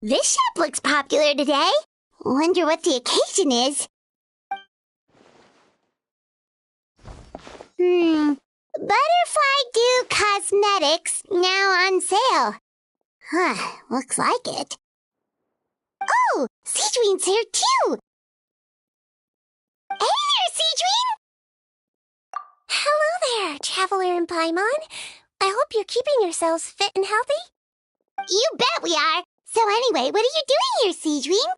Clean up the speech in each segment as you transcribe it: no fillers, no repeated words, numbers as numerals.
This shop looks popular today. Wonder what the occasion is. Butterfly Dew Cosmetics now on sale. Huh, looks like it. Oh, Sigewine's here too. Hey there, Sigewine! Hello there, Traveler and Paimon. I hope you're keeping yourselves fit and healthy. You bet we are. So anyway, what are you doing here, Sigewine?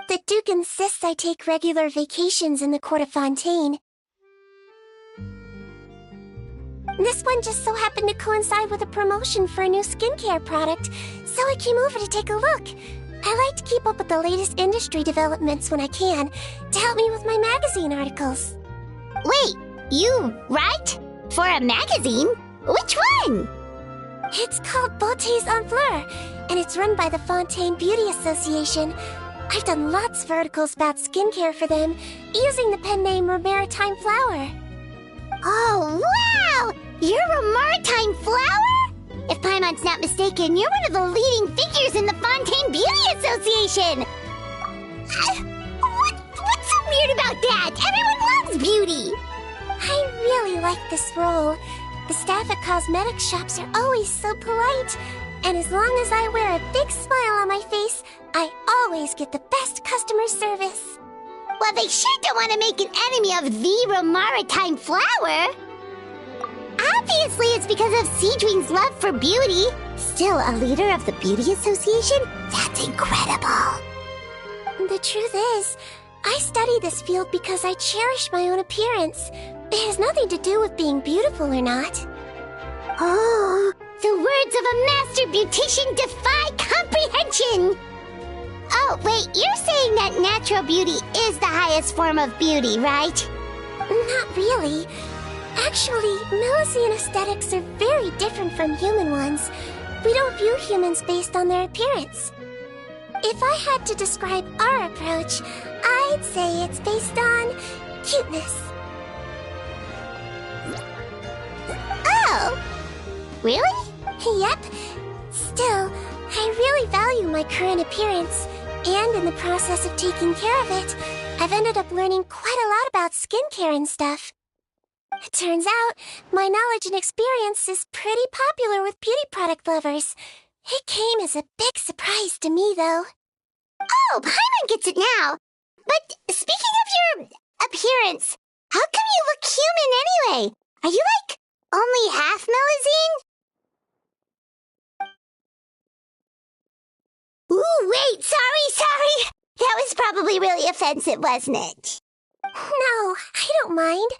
The Duke insists I take regular vacations in the court of Fontaine. This one just so happened to coincide with a promotion for a new skincare product, so I came over to take a look. I like to keep up with the latest industry developments when I can, to help me with my magazine articles. Wait, you write? For a magazine? Which one? It's called Beautés en Fleur, and it's run by the Fontaine Beauty Association. I've done lots of articles about skincare for them, using the pen name Maritime Flower. Oh, wow! You're a Maritime Flower? If Paimon's not mistaken, you're one of the leading figures in the Fontaine Beauty Association! What's so weird about that? Everyone loves beauty! I really like this role. The staff at cosmetic shops are always so polite, and as long as I wear a big smile on my face, I always get the best customer service. Well, they sure don't want to make an enemy of the Maritime Flower. Obviously, it's because of Sigewine's love for beauty. Still a leader of the Beauty Association? That's incredible. The truth is, I study this field because I cherish my own appearance. It has nothing to do with being beautiful or not. Oh, the words of a master beautician defy comprehension! Oh, wait, you're saying that natural beauty is the highest form of beauty, right? Not really. Actually, Melusine aesthetics are very different from human ones. We don't view humans based on their appearance. If I had to describe our approach, I'd say it's based on cuteness. Oh! Really? Yep. Still, I really value my current appearance, and in the process of taking care of it, I've ended up learning quite a lot about skincare and stuff. It turns out, my knowledge and experience is pretty popular with beauty product lovers. It came as a big surprise to me, though. Oh, Paimon gets it now. But speaking of your appearance, how come you look human anyway? Are you, like, only half Melusine? Ooh, wait, sorry. That was probably really offensive, wasn't it? No, I don't mind.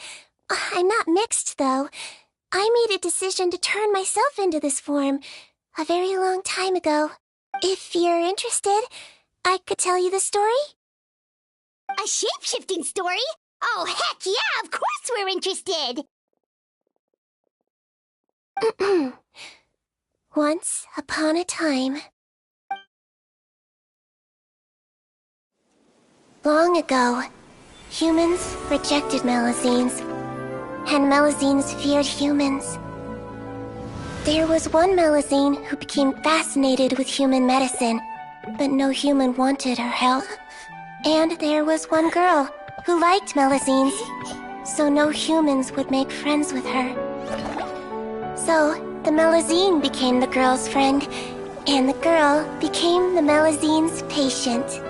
I'm not mixed, though. I made a decision to turn myself into this form a very long time ago. If you're interested, I could tell you the story. A shape-shifting story? Oh, heck yeah, of course we're interested! Once upon a time. Long ago, humans rejected Melusines, and Melusines feared humans. There was one Melusine who became fascinated with human medicine, but no human wanted her help. And there was one girl who liked Melusines, so no humans would make friends with her. So, the Melusine became the girl's friend, and the girl became the Melusine's patient.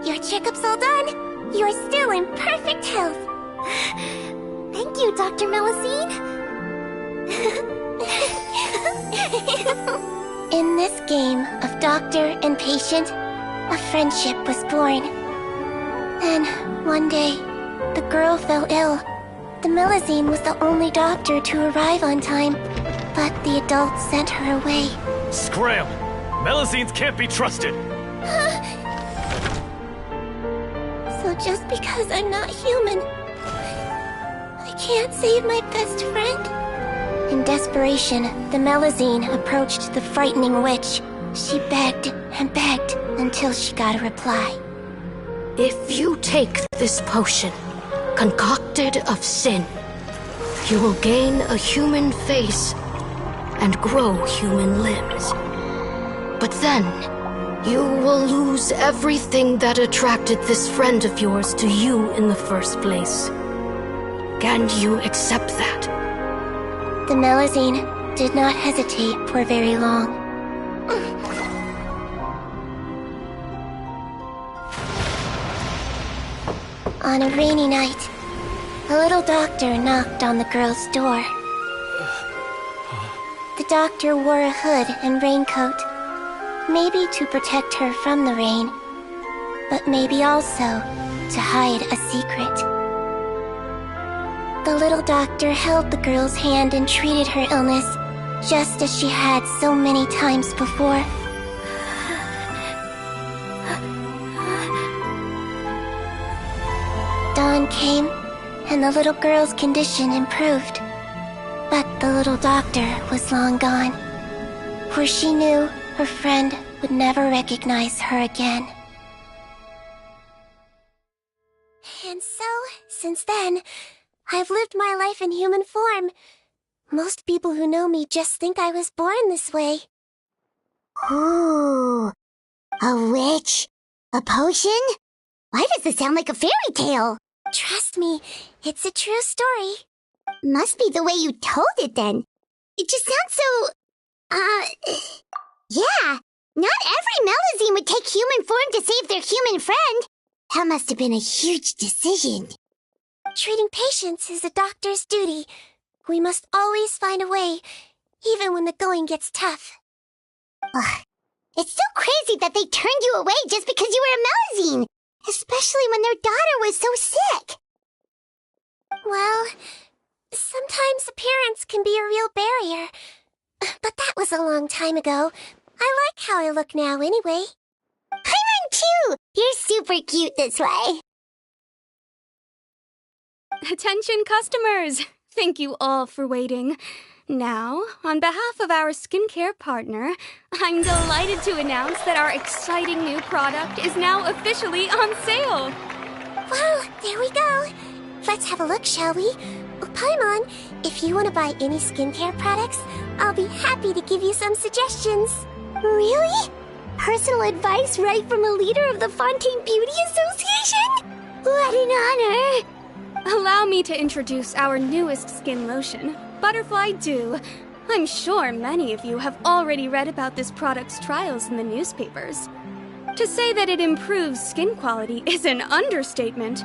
Your checkup's all done. You're still in perfect health. Thank you, Dr. Melusine. In this game of doctor and patient, a friendship was born. Then, one day, the girl fell ill. The Melusine was the only doctor to arrive on time, but the adults sent her away. Scram! Melusines can't be trusted! So just because I'm not human, I can't save my best friend? In desperation, the Melusine approached the frightening witch. She begged and begged until she got a reply. If you take this potion, concocted of sin, you will gain a human face and grow human limbs. But then, you will lose everything that attracted this friend of yours to you in the first place. Can you accept that? The Melazine did not hesitate for very long. On a rainy night, a little doctor knocked on the girl's door. The doctor wore a hood and raincoat, maybe to protect her from the rain, but maybe also to hide a secret. The little doctor held the girl's hand and treated her illness, just as she had so many times before. Dawn came, and the little girl's condition improved. But the little doctor was long gone, for she knew her friend would never recognize her again. And so, since then, I've lived my life in human form. Most people who know me just think I was born this way. Ooh, a witch? A potion? Why does this sound like a fairy tale? Trust me, it's a true story. Must be the way you told it then. It just sounds so... Yeah, not every Melazine would take human form to save their human friend. That must have been a huge decision. Treating patients is a doctor's duty. We must always find a way, even when the going gets tough. Ugh. It's so crazy that they turned you away just because you were a Melazine, especially when their daughter was so sick. Well, sometimes appearance can be a real barrier. But that was a long time ago. I like how I look now anyway. Paimon too! You're super cute this way. Attention customers! Thank you all for waiting. Now, on behalf of our skincare partner, I'm delighted to announce that our exciting new product is now officially on sale. Well, there we go. Let's have a look, shall we? Oh, Paimon, if you want to buy any skincare products, I'll be happy to give you some suggestions. Really? Personal advice right from a leader of the Fontaine Beauty Association? What an honor! Allow me to introduce our newest skin lotion, Butterfly Dew. I'm sure many of you have already read about this product's trials in the newspapers. To say that it improves skin quality is an understatement.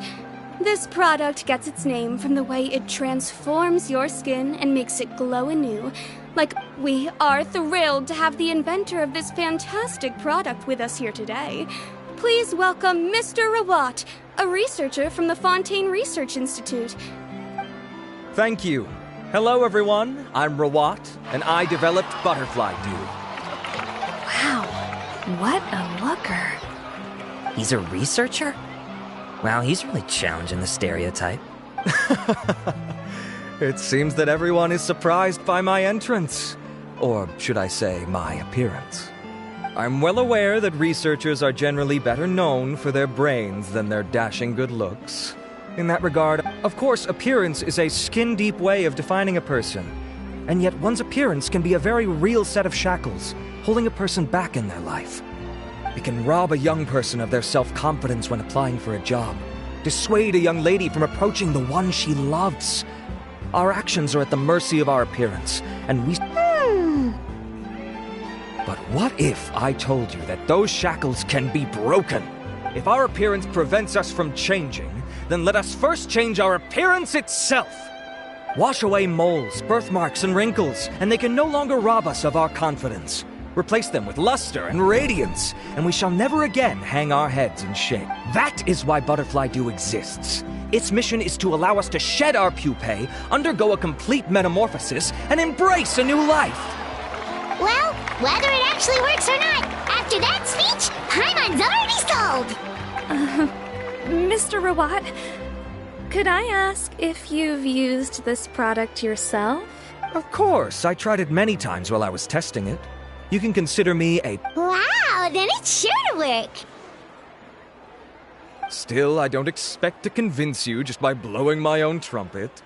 This product gets its name from the way it transforms your skin and makes it glow anew. Like, we are thrilled to have the inventor of this fantastic product with us here today. Please welcome Mr. Rawat, a researcher from the Fontaine Research Institute. Thank you. Hello, everyone. I'm Rawat, and I developed Butterfly Dew. Wow, what a looker. He's a researcher? Wow, he's really challenging the stereotype. It seems that everyone is surprised by my entrance. Or should I say, my appearance. I'm well aware that researchers are generally better known for their brains than their dashing good looks. In that regard, of course, appearance is a skin-deep way of defining a person. And yet one's appearance can be a very real set of shackles, holding a person back in their life. It can rob a young person of their self-confidence when applying for a job, dissuade a young lady from approaching the one she loves. Our actions are at the mercy of our appearance, and we... But what if I told you that those shackles can be broken? If our appearance prevents us from changing, then let us first change our appearance itself. Wash away moles, birthmarks, and wrinkles, and they can no longer rob us of our confidence. Replace them with luster and radiance, and we shall never again hang our heads in shame. That is why Butterfly Dew exists. Its mission is to allow us to shed our pupae, undergo a complete metamorphosis, and embrace a new life. Well, whether it actually works or not, after that speech, Paimon's already sold! Mr. Rawat, could I ask if you've used this product yourself? Of course, I tried it many times while I was testing it. You can consider me a... Wow, then it's sure to work! Still, I don't expect to convince you just by blowing my own trumpet.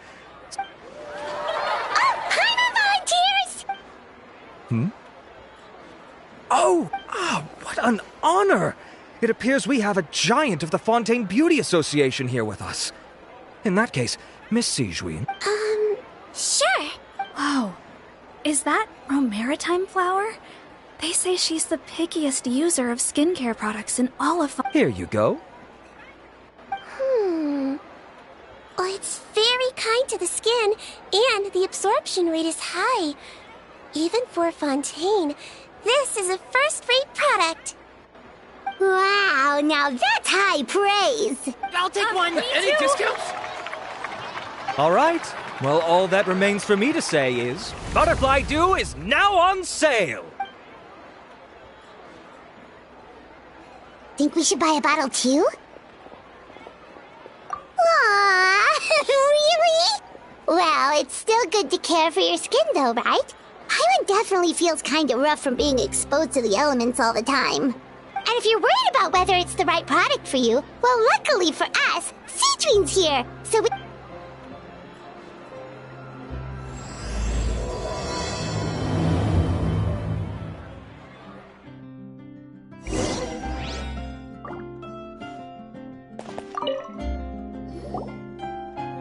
Oh, Paimon volunteers! Oh, what an honor! It appears we have a giant of the Fontaine Beauty Association here with us. In that case, Miss Sigewine. Sure. Whoa. Is that Maritime flower? They say she's the pickiest user of skincare products in all of... Here you go. Well, it's very kind to the skin, and the absorption rate is high. Even for Fontaine, this is a first-rate product. Wow, now that's high praise! I'll take one. Any discounts? All right. Well, all that remains for me to say is, Butterfly Dew is now on sale! Think we should buy a bottle too? Aww, really? Well, it's still good to care for your skin though, right? Paimon definitely feels kinda rough from being exposed to the elements all the time. And if you're worried about whether it's the right product for you, well, luckily for us, Sijuine's here, so we...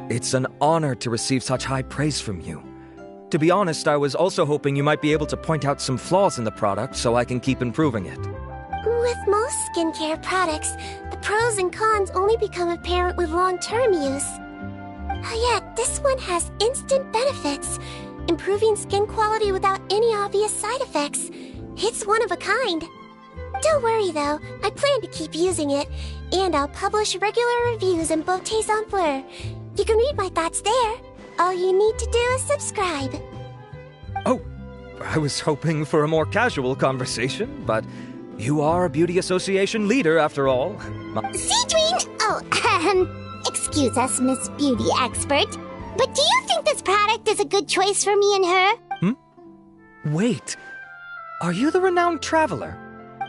It's an honor to receive such high praise from you. To be honest, I was also hoping you might be able to point out some flaws in the product so I can keep improving it. With most skincare products, the pros and cons only become apparent with long-term use. Yet, this one has instant benefits, improving skin quality without any obvious side effects. It's one of a kind. Don't worry though, I plan to keep using it, and I'll publish regular reviews in Beautés en Fleur. You can read my thoughts there. All you need to do is subscribe. Oh, I was hoping for a more casual conversation, but you are a beauty association leader after all. Sigewine! Oh, excuse us, Miss Beauty Expert, but do you think this product is a good choice for me and her? Wait, are you the renowned traveler?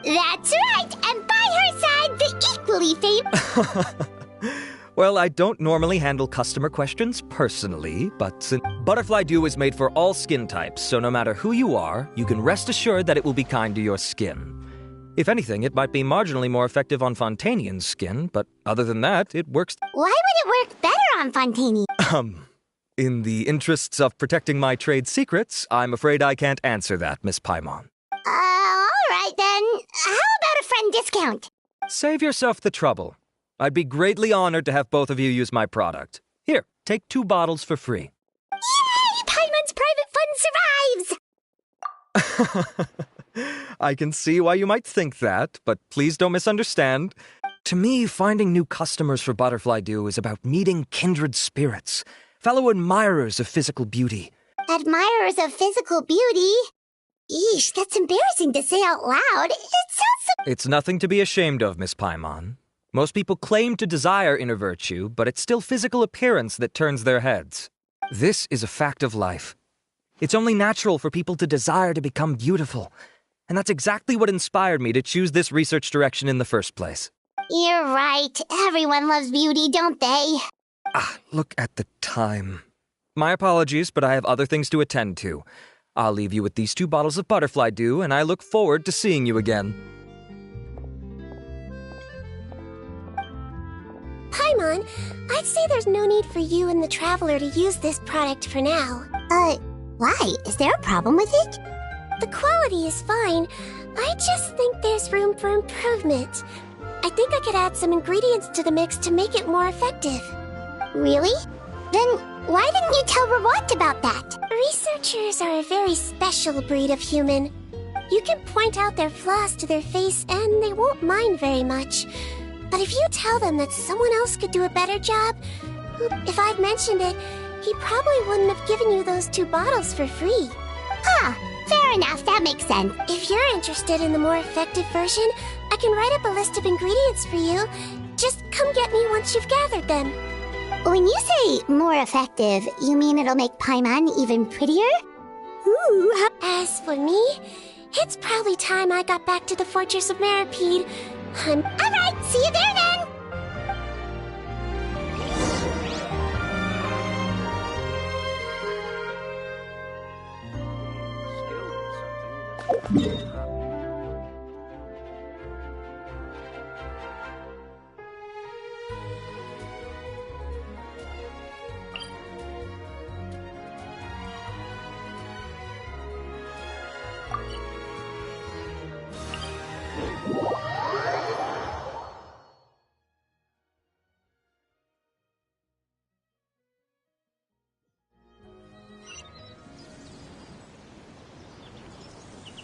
That's right, and by her side, the equally famous... Well, I don't normally handle customer questions personally, but since Butterfly Dew is made for all skin types, so no matter who you are, you can rest assured that it will be kind to your skin. If anything, it might be marginally more effective on Fontainian's skin, but other than that, it works... Why would it work better on Fontaine? In the interests of protecting my trade secrets, I'm afraid I can't answer that, Miss Paimon. Alright then. How about a friend discount? Save yourself the trouble. I'd be greatly honored to have both of you use my product. Here, take 2 bottles for free. Yay! Paimon's private fund survives! I can see why you might think that, but please don't misunderstand. To me, finding new customers for Butterfly Dew is about meeting kindred spirits, fellow admirers of physical beauty. Admirers of physical beauty? Eesh, that's embarrassing to say out loud. It sounds so... It's nothing to be ashamed of, Miss Paimon. Most people claim to desire inner virtue, but it's still physical appearance that turns their heads. This is a fact of life. It's only natural for people to desire to become beautiful. And that's exactly what inspired me to choose this research direction in the first place. You're right. Everyone loves beauty, don't they? Look at the time. My apologies, but I have other things to attend to. I'll leave you with these 2 bottles of Butterfly Dew, and I look forward to seeing you again. Paimon, I'd say there's no need for you and the Traveler to use this product for now. Why? Is there a problem with it? The quality is fine. I just think there's room for improvement. I think I could add some ingredients to the mix to make it more effective. Really? Then why didn't you tell Rawat about that? Researchers are a very special breed of human. You can point out their flaws to their face and they won't mind very much. But if you tell them that someone else could do a better job, if I'd mentioned it, he probably wouldn't have given you those 2 bottles for free. Fair enough, that makes sense. If you're interested in the more effective version, I can write up a list of ingredients for you. Just come get me once you've gathered them. When you say more effective, you mean it'll make Paimon even prettier? Ooh. As for me, it's probably time I got back to the Fortress of Maripede. Alright, see you there then!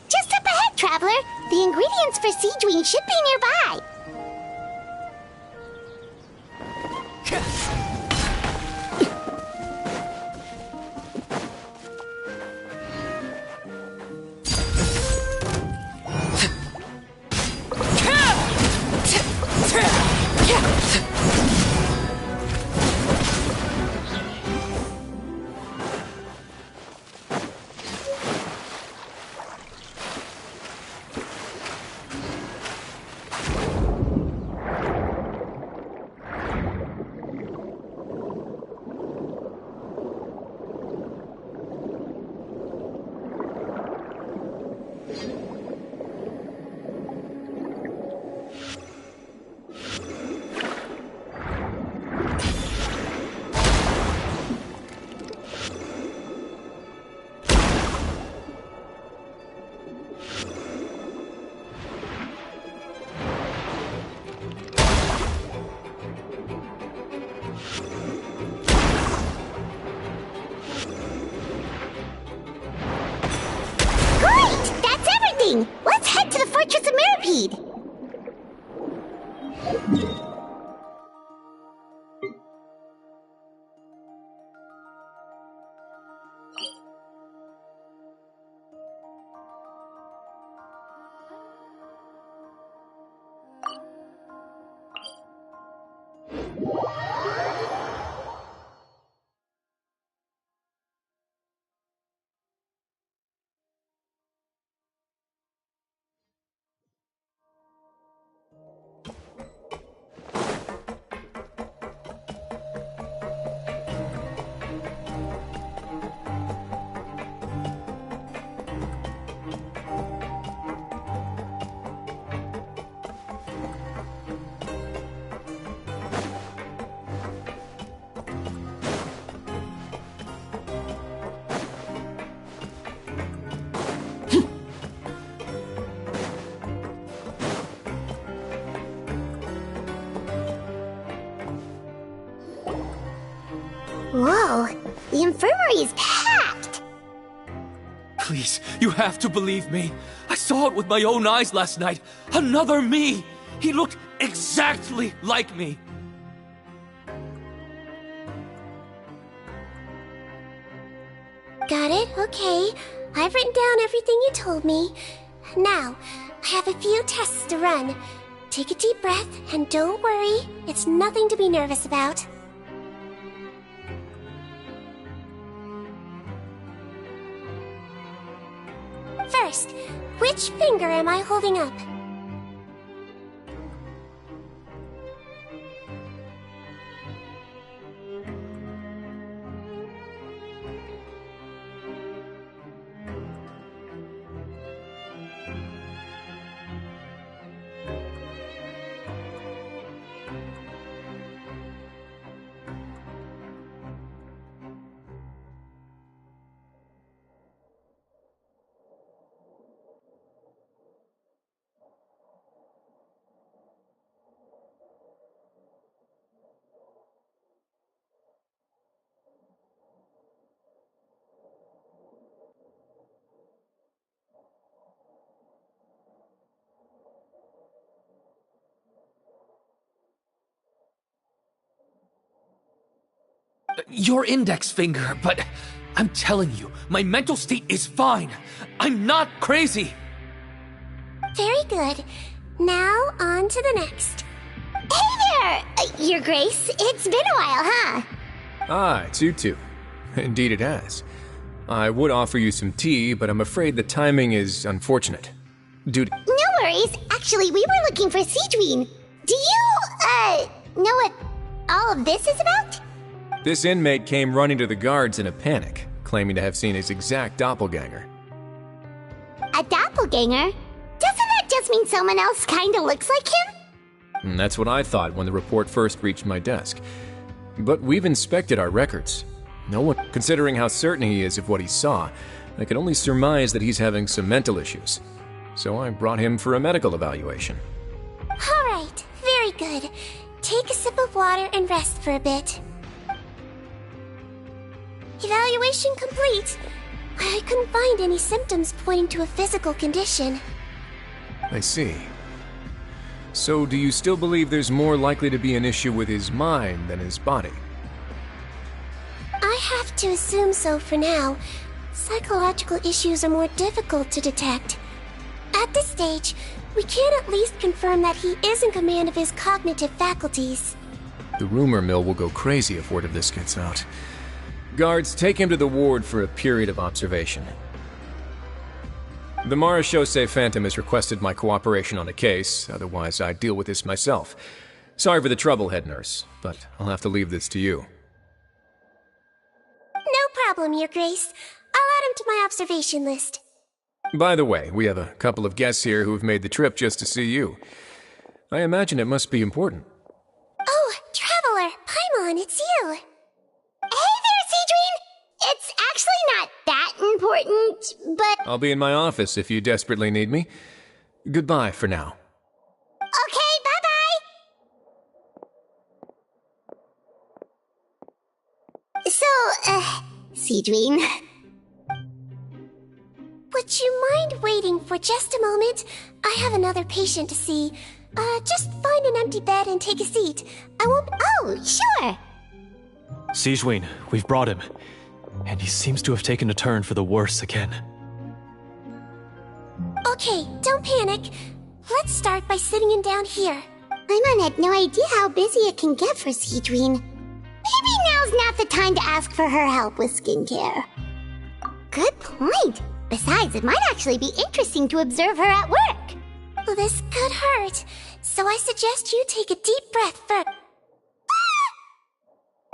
Just up ahead, Traveler. The ingredients for Sigewine should be nearby. Let's head to the Fortress of Mirapede! Whoa, the infirmary is packed! Please, you have to believe me. I saw it with my own eyes last night. Another me! He looked exactly like me. Got it? Okay. I've written down everything you told me. Now, I have a few tests to run. Take a deep breath, and don't worry. It's nothing to be nervous about. First, which finger am I holding up? Your index finger, but I'm telling you, my mental state is fine. I'm not crazy. Very good. Now, on to the next. Hey there, Your Grace. It's been a while, huh? Ah, it's you two. Indeed it has. I would offer you some tea, but I'm afraid the timing is unfortunate. Due to... No worries. Actually, we were looking for Sigewine. Do you, know what all of this is about? This inmate came running to the guards in a panic, claiming to have seen his exact doppelganger. A doppelganger? doppelganger? Doesn't that just mean someone else kinda looks like him? And that's what I thought when the report first reached my desk. But we've inspected our records. No one, considering how certain he is of what he saw, I could only surmise that he's having some mental issues. So I brought him for a medical evaluation. Alright, very good. Take a sip of water and rest for a bit. Evaluation complete. I couldn't find any symptoms pointing to a physical condition. I see. So do you still believe there's more likely to be an issue with his mind than his body? I have to assume so for now. Psychological issues are more difficult to detect. At this stage, we can at least confirm that he is in command of his cognitive faculties. The rumor mill will go crazy if word of this gets out. Guards, take him to the ward for a period of observation. The Marechaussee Phantom has requested my cooperation on a case, otherwise I'd deal with this myself. Sorry for the trouble, head nurse, but I'll have to leave this to you. No problem, Your Grace. I'll add him to my observation list. By the way, we have a couple of guests here who have made the trip just to see you. I imagine it must be important. Oh, Traveler, Paimon, it's you. Hey there, Sigewine! It's actually not that important, but... I'll be in my office if you desperately need me. Goodbye for now. Okay, bye-bye! So, Sigewine... Would you mind waiting for just a moment? I have another patient to see. Just find an empty bed and take a seat. I won't... Oh, sure! Sigewine, we've brought him. And he seems to have taken a turn for the worse again. Okay, don't panic. Let's start by sitting him down here. Paimon had no idea how busy it can get for Sigewine. Maybe now's not the time to ask for her help with skincare. Good point. Besides, it might actually be interesting to observe her at work. Well, this could hurt, so I suggest you take a deep breath first.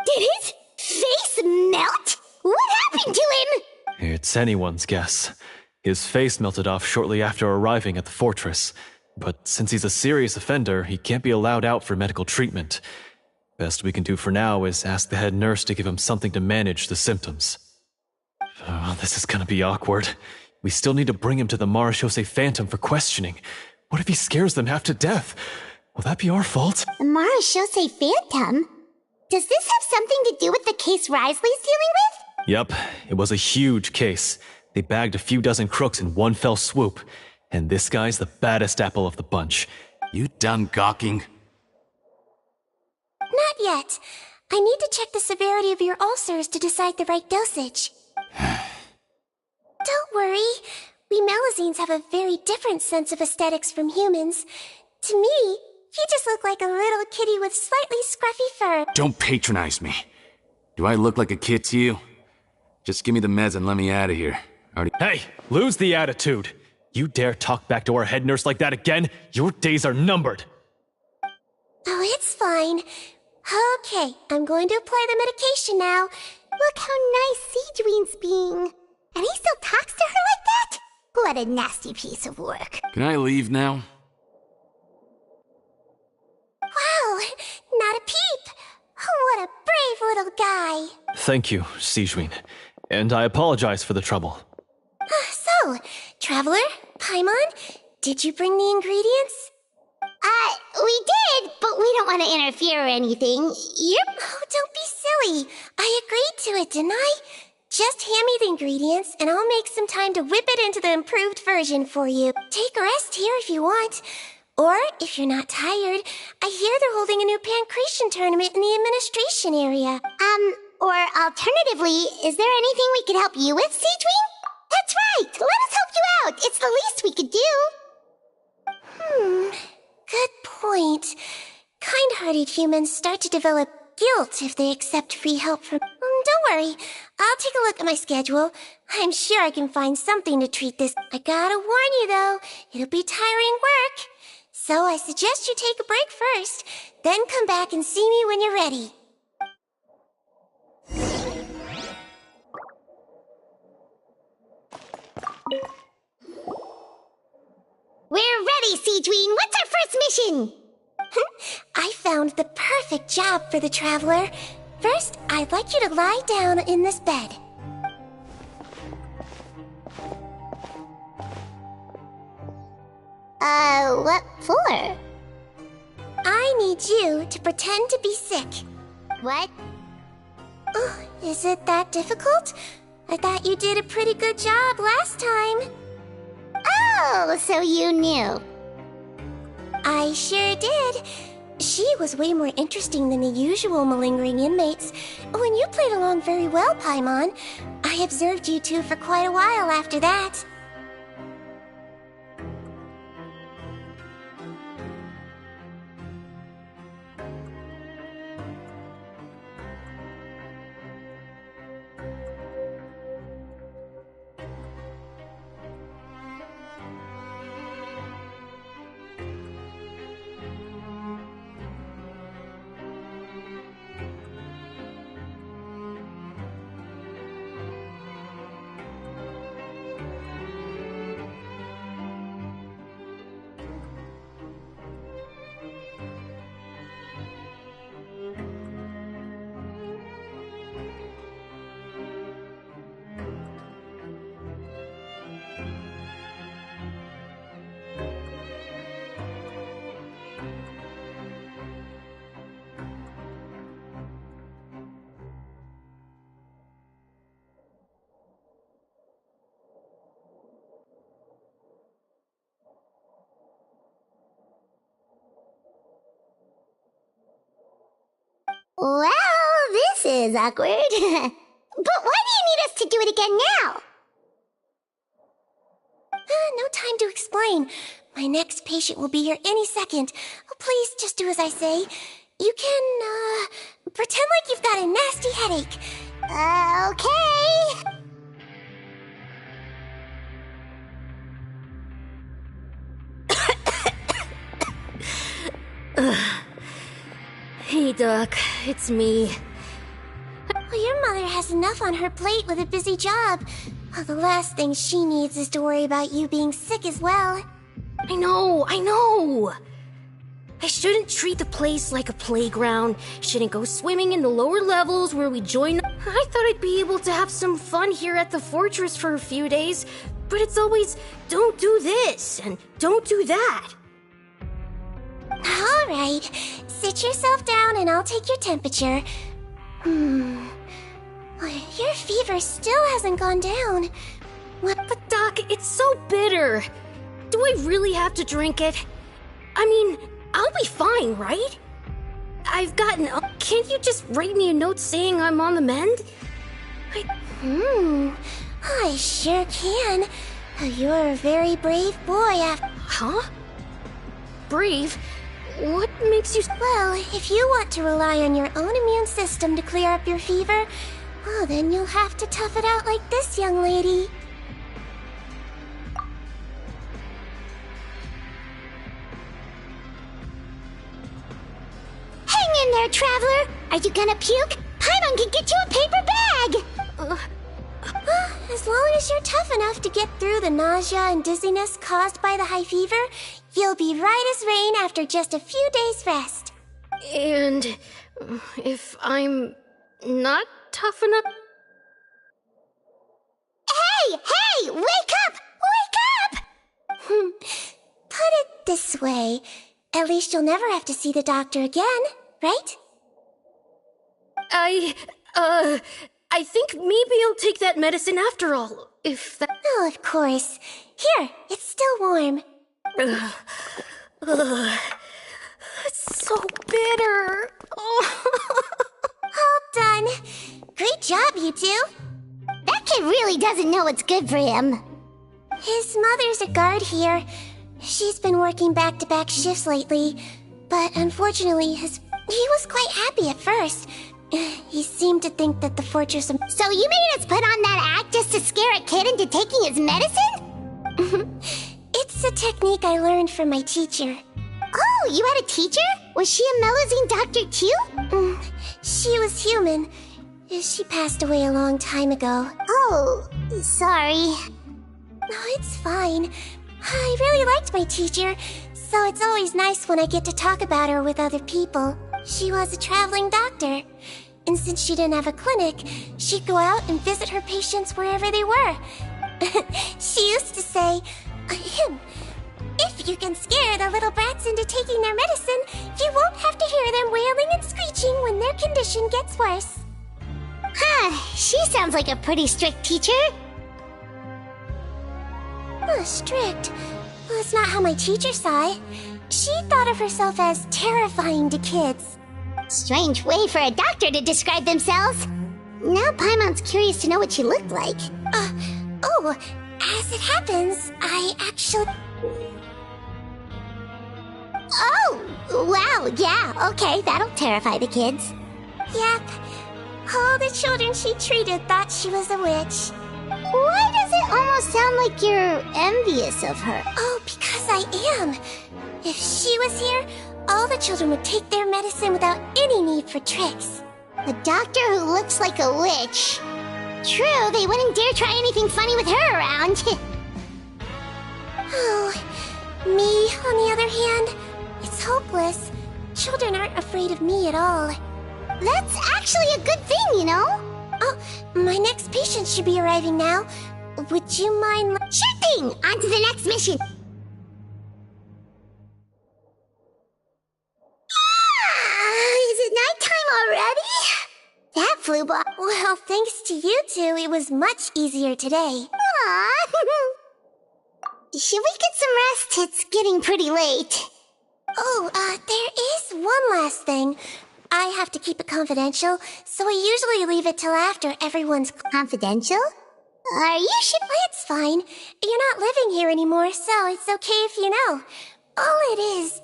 Did his face melt? What happened to him? It's anyone's guess. His face melted off shortly after arriving at the fortress. But since he's a serious offender, he can't be allowed out for medical treatment. Best we can do for now is ask the head nurse to give him something to manage the symptoms. Oh, this is gonna be awkward. We still need to bring him to the Marechaussee Phantom for questioning. What if he scares them half to death? Will that be our fault? The Marechaussee Phantom? Does this have something to do with the case Risley's dealing with? Yep, it was a huge case. They bagged a few dozen crooks in one fell swoop. And this guy's the baddest apple of the bunch. You done gawking? Not yet. I need to check the severity of your ulcers to decide the right dosage. Don't worry. We Melazines have a very different sense of aesthetics from humans. To me, you just look like a little kitty with slightly scruffy fur. Don't patronize me. Do I look like a kid to you? Just give me the meds and let me out of here. Hey, lose the attitude. You dare talk back to our head nurse like that again, your days are numbered. Oh, it's fine. Okay, I'm going to apply the medication now. Look how nice Sigewin's being. And he still talks to her like that? What a nasty piece of work. Can I leave now? Wow, not a peep. What a brave little guy. Thank you, Sigewine. And I apologize for the trouble. So, Traveler, Paimon, did you bring the ingredients? We did, but we don't want to interfere or anything. Yep. Oh, don't be silly. I agreed to it, didn't I? Just hand me the ingredients, and I'll make some time to whip it into the improved version for you. Take a rest here if you want. Or, if you're not tired, I hear they're holding a new pancreation tournament in the administration area. Or alternatively, is there anything we could help you with, Sigewine? That's right! Let us help you out! It's the least we could do! Good point. Kind-hearted humans start to develop guilt if they accept free help from... don't worry. I'll take a look at my schedule. I'm sure I can find something to treat this. I gotta warn you, though. It'll be tiring work. So I suggest you take a break first, then come back and see me when you're ready. Sigewine. What's our first mission? I found the perfect job for the traveler. First, I'd like you to lie down in this bed. What for? I need you to pretend to be sick. What? Oh, is it that difficult? I thought you did a pretty good job last time. Oh, so you knew. I sure did. She was way more interesting than the usual malingering inmates. When you played along very well, Paimon, I observed you two for quite a while after that. Well, this is awkward. But why do you need us to do it again now? No time to explain. My next patient will be here any second. Oh, please, just do as I say. You can, pretend like you've got a nasty headache. Okay. Hey, Doc. It's me. Well, your mother has enough on her plate with a busy job. Well, the last thing she needs is to worry about you being sick as well. I know. I shouldn't treat the place like a playground. Shouldn't go swimming in the lower levels where we join. I thought I'd be able to have some fun here at the fortress for a few days, but it's always, don't do this and don't do that. All right. Sit yourself down and I'll take your temperature. Your fever still hasn't gone down. What? But Doc, it's so bitter. Do I really have to drink it? I mean, I'll be fine, right? I've gotten up. Can't you just write me a note saying I'm on the mend? I sure can. You're a very brave boy Huh? Brave? What makes you... Well, if you want to rely on your own immune system to clear up your fever, well, then you'll have to tough it out like this young lady. Hang in there, traveler. Are you gonna puke? Paimon can get you a paper bag. As long as you're tough enough to get through the nausea and dizziness caused by the high fever, you'll be right as rain after just a few days' rest. And if I'm not tough enough... Hey! Wake up! Wake up! Put it this way. At least you'll never have to see the doctor again, right? I think maybe I'll take that medicine after all, if that... Oh, of course. Here, it's still warm. It's so bitter. All done. Great job, you two. That kid really doesn't know what's good for him. His mother's a guard here. She's been working back-to-back shifts lately, but unfortunately, he was quite happy at first. He seemed to think that the fortress... So you made us put on that act just to scare a kid into taking his medicine? It's a technique I learned from my teacher. Oh, you had a teacher? Was she a Melazine doctor too? She was human. She passed away a long time ago. Oh, sorry. No, it's fine. I really liked my teacher, so it's always nice when I get to talk about her with other people. She was a traveling doctor, and since she didn't have a clinic, she'd go out and visit her patients wherever they were. She used to say, if you can scare the little brats into taking their medicine, you won't have to hear them wailing and screeching when their condition gets worse. She sounds like a pretty strict teacher. Strict? Well, that's not how my teacher saw it. She thought of herself as terrifying to kids. Strange way for a doctor to describe themselves. Now Paimon's curious to know what she looked like. As it happens, I actually... Oh, wow, yeah, okay, that'll terrify the kids. Yep. All the children she treated thought she was a witch. Why does it almost sound like you're envious of her? Oh, because I am. If she was here, all the children would take their medicine without any need for tricks. A doctor who looks like a witch. True, they wouldn't dare try anything funny with her around. Oh, me, on the other hand, it's hopeless. Children aren't afraid of me at all. That's actually a good thing, you know? Oh, my next patient should be arriving now. Would you mind... Sure thing! On to the next mission! Is it nighttime already? That flew by. Well, thanks to you two, it was much easier today. Aww. Should we get some rest? It's getting pretty late. Oh, there is one last thing. I have to keep it confidential, so I usually leave it till after everyone's... Confidential? Are you sure? Well, it's fine. You're not living here anymore, so it's okay if you know. All it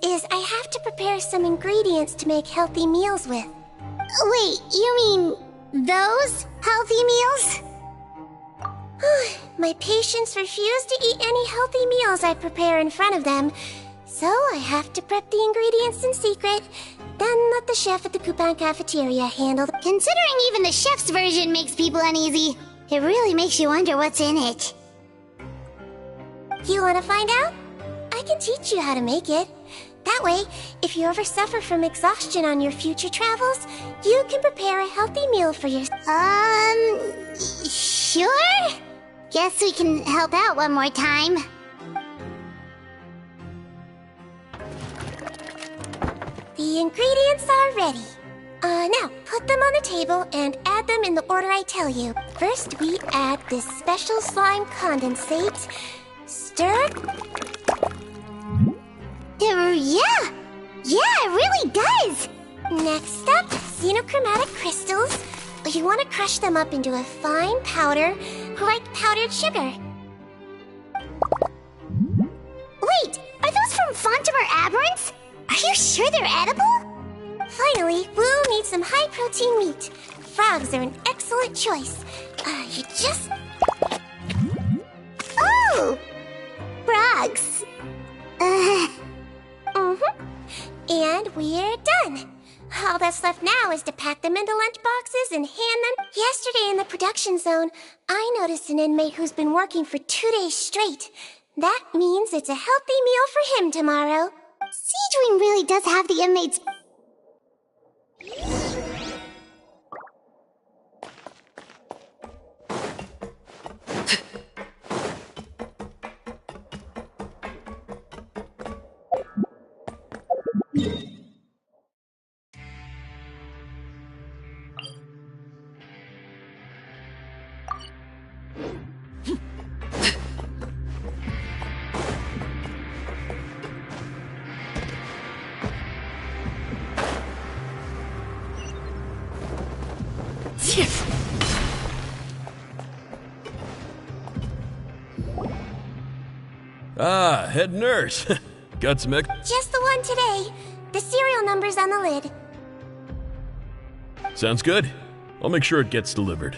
is I have to prepare some ingredients to make healthy meals with. Wait, you mean those healthy meals? My patients refuse to eat any healthy meals I prepare in front of them, so I have to prep the ingredients in secret, then let the chef at the coupon cafeteria handle them. Considering even the chef's version makes people uneasy, it really makes you wonder what's in it. You want to find out? I can teach you how to make it. That way, if you ever suffer from exhaustion on your future travels, you can prepare a healthy meal for yourself. Sure? Guess we can help out one more time. The ingredients are ready. Now, put them on the table and add them in the order I tell you. First, we add this special slime condensate. Stir. Yeah, it really does. Next up, xenochromatic crystals. You want to crush them up into a fine powder, like powdered sugar. Wait, are those from Fontimer Aberrants? Are you sure they're edible? Finally, we'll need some high-protein meat. Frogs are an excellent choice. You just... Oh! Frogs. And we're done. All that's left now is to pack them into lunch boxes and hand them. Yesterday in the production zone, I noticed an inmate who's been working for 2 days straight. That means it's a healthy meal for him tomorrow. Sigewine really does have the inmates... Ah, head nurse. Got some Just the one today. The serial number's on the lid. Sounds good. I'll make sure it gets delivered.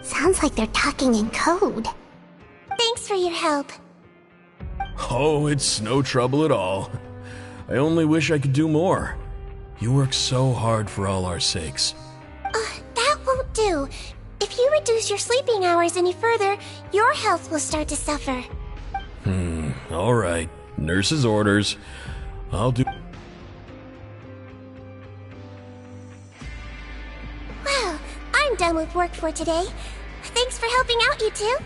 Sounds like they're talking in code. Thanks for your help. Oh, it's no trouble at all. I only wish I could do more. You work so hard for all our sakes. That won't do. If you reduce your sleeping hours any further, your health will start to suffer. All right. Nurse's orders. I'll do... Well, I'm done with work for today. Thanks for helping out, you two.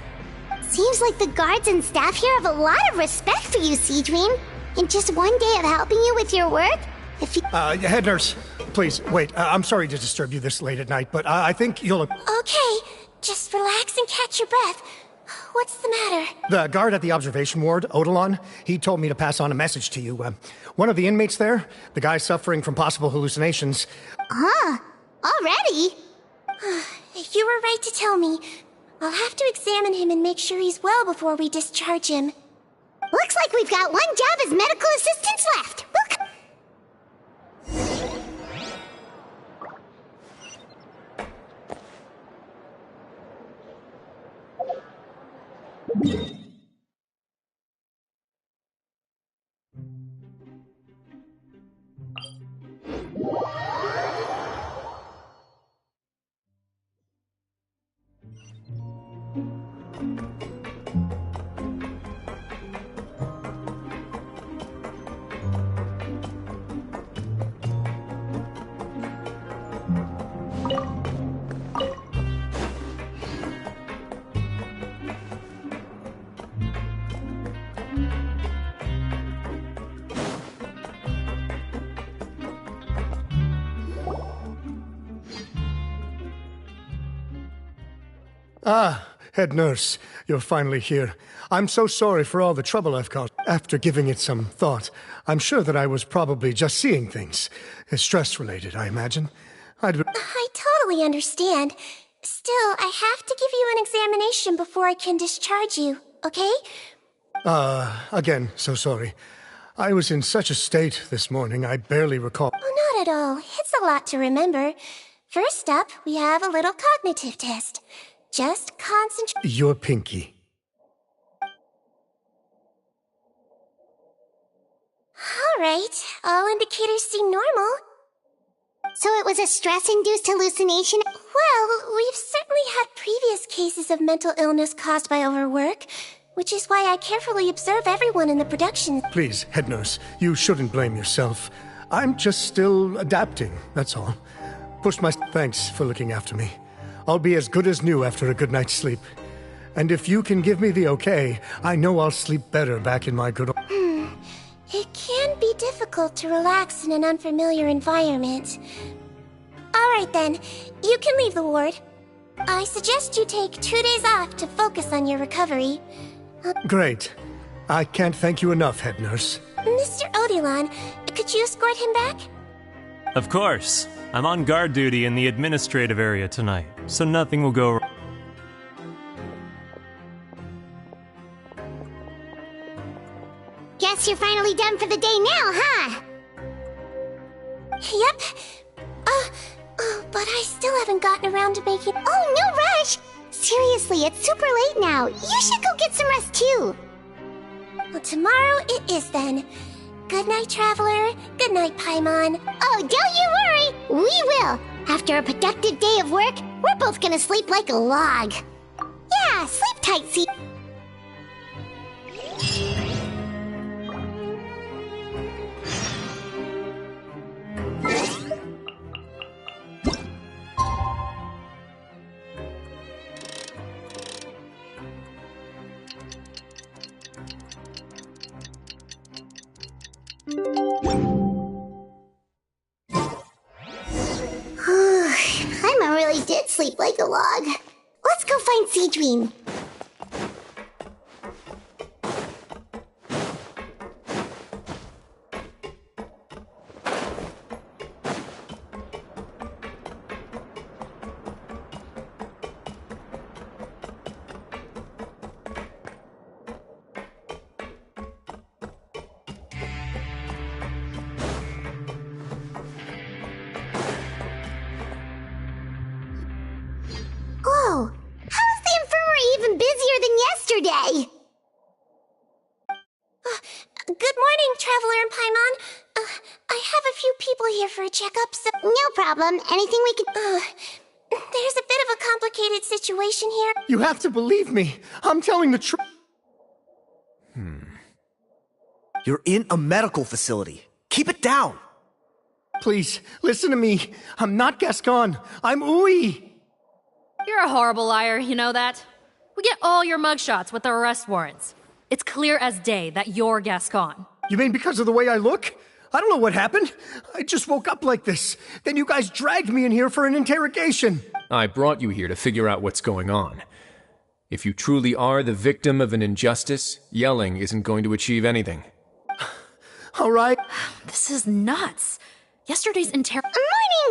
Seems like the guards and staff here have a lot of respect for you, Sigewine. In just one day of helping you with your work, if you... Head nurse, please, wait. I'm sorry to disturb you this late at night, but I think you'll... Okay, just relax and catch your breath. What's the matter? The guard at the observation ward, Odilon, he told me to pass on a message to you. One of the inmates there, the guy suffering from possible hallucinations... Huh? Already? You were right to tell me. I'll have to examine him and make sure he's well before we discharge him. Looks like we've got one job as medical assistants left. Ah, head nurse, you're finally here. I'm so sorry for all the trouble I've caused. After giving it some thought, I'm sure that I was probably just seeing things. Stress-related, I imagine. I totally understand. Still, I have to give you an examination before I can discharge you, okay? Again, so sorry. I was in such a state this morning, I barely recall. Oh, not at all. It's a lot to remember. First up, we have a little cognitive test. Just concentrate. Your pinky. All right. All indicators seem normal. So it was a stress-induced hallucination? Well, we've certainly had previous cases of mental illness caused by overwork, which is why I carefully observe everyone in the production. Please, head nurse, you shouldn't blame yourself. I'm just still adapting, that's all. Thanks for looking after me. I'll be as good as new after a good night's sleep. And if you can give me the okay, I know I'll sleep better back in my good old... It can be difficult to relax in an unfamiliar environment. All right then, you can leave the ward. I suggest you take 2 days off to focus on your recovery. Great. I can't thank you enough, head nurse. Mr. Odilon, could you escort him back? Of course. I'm on guard duty in the administrative area tonight, so nothing will go wrong. Guess you're finally done for the day now, huh? Yep. But I still haven't gotten around to making... Oh, no rush! Seriously, it's super late now. You should go get some rest, too. Well, tomorrow it is then. Good night, Traveler. Good night, Paimon. Oh, don't you worry. We will. After a productive day of work, we're both gonna sleep like a log. Yeah, sleep tight, see. Paimon really did sleep like a log. Let's go find Sigewine. Whoa! How is the infirmary even busier than yesterday? Good morning, Traveler and Paimon. I have a few people here for a checkup, so... No problem. Anything we can... There's a bit of a complicated situation here. You have to believe me. I'm telling the truth. You're in a medical facility. keep it down. Please, listen to me. I'm not Gascon. I'm Uy. You're a horrible liar, you know that? We get all your mugshots with the arrest warrants. It's clear as day that you're Gascon. You mean because of the way I look? I don't know what happened. I just woke up like this. Then you guys dragged me in here for an interrogation. I brought you here to figure out what's going on. If you truly are the victim of an injustice, yelling isn't going to achieve anything. All right. This is nuts. Yesterday's Morning,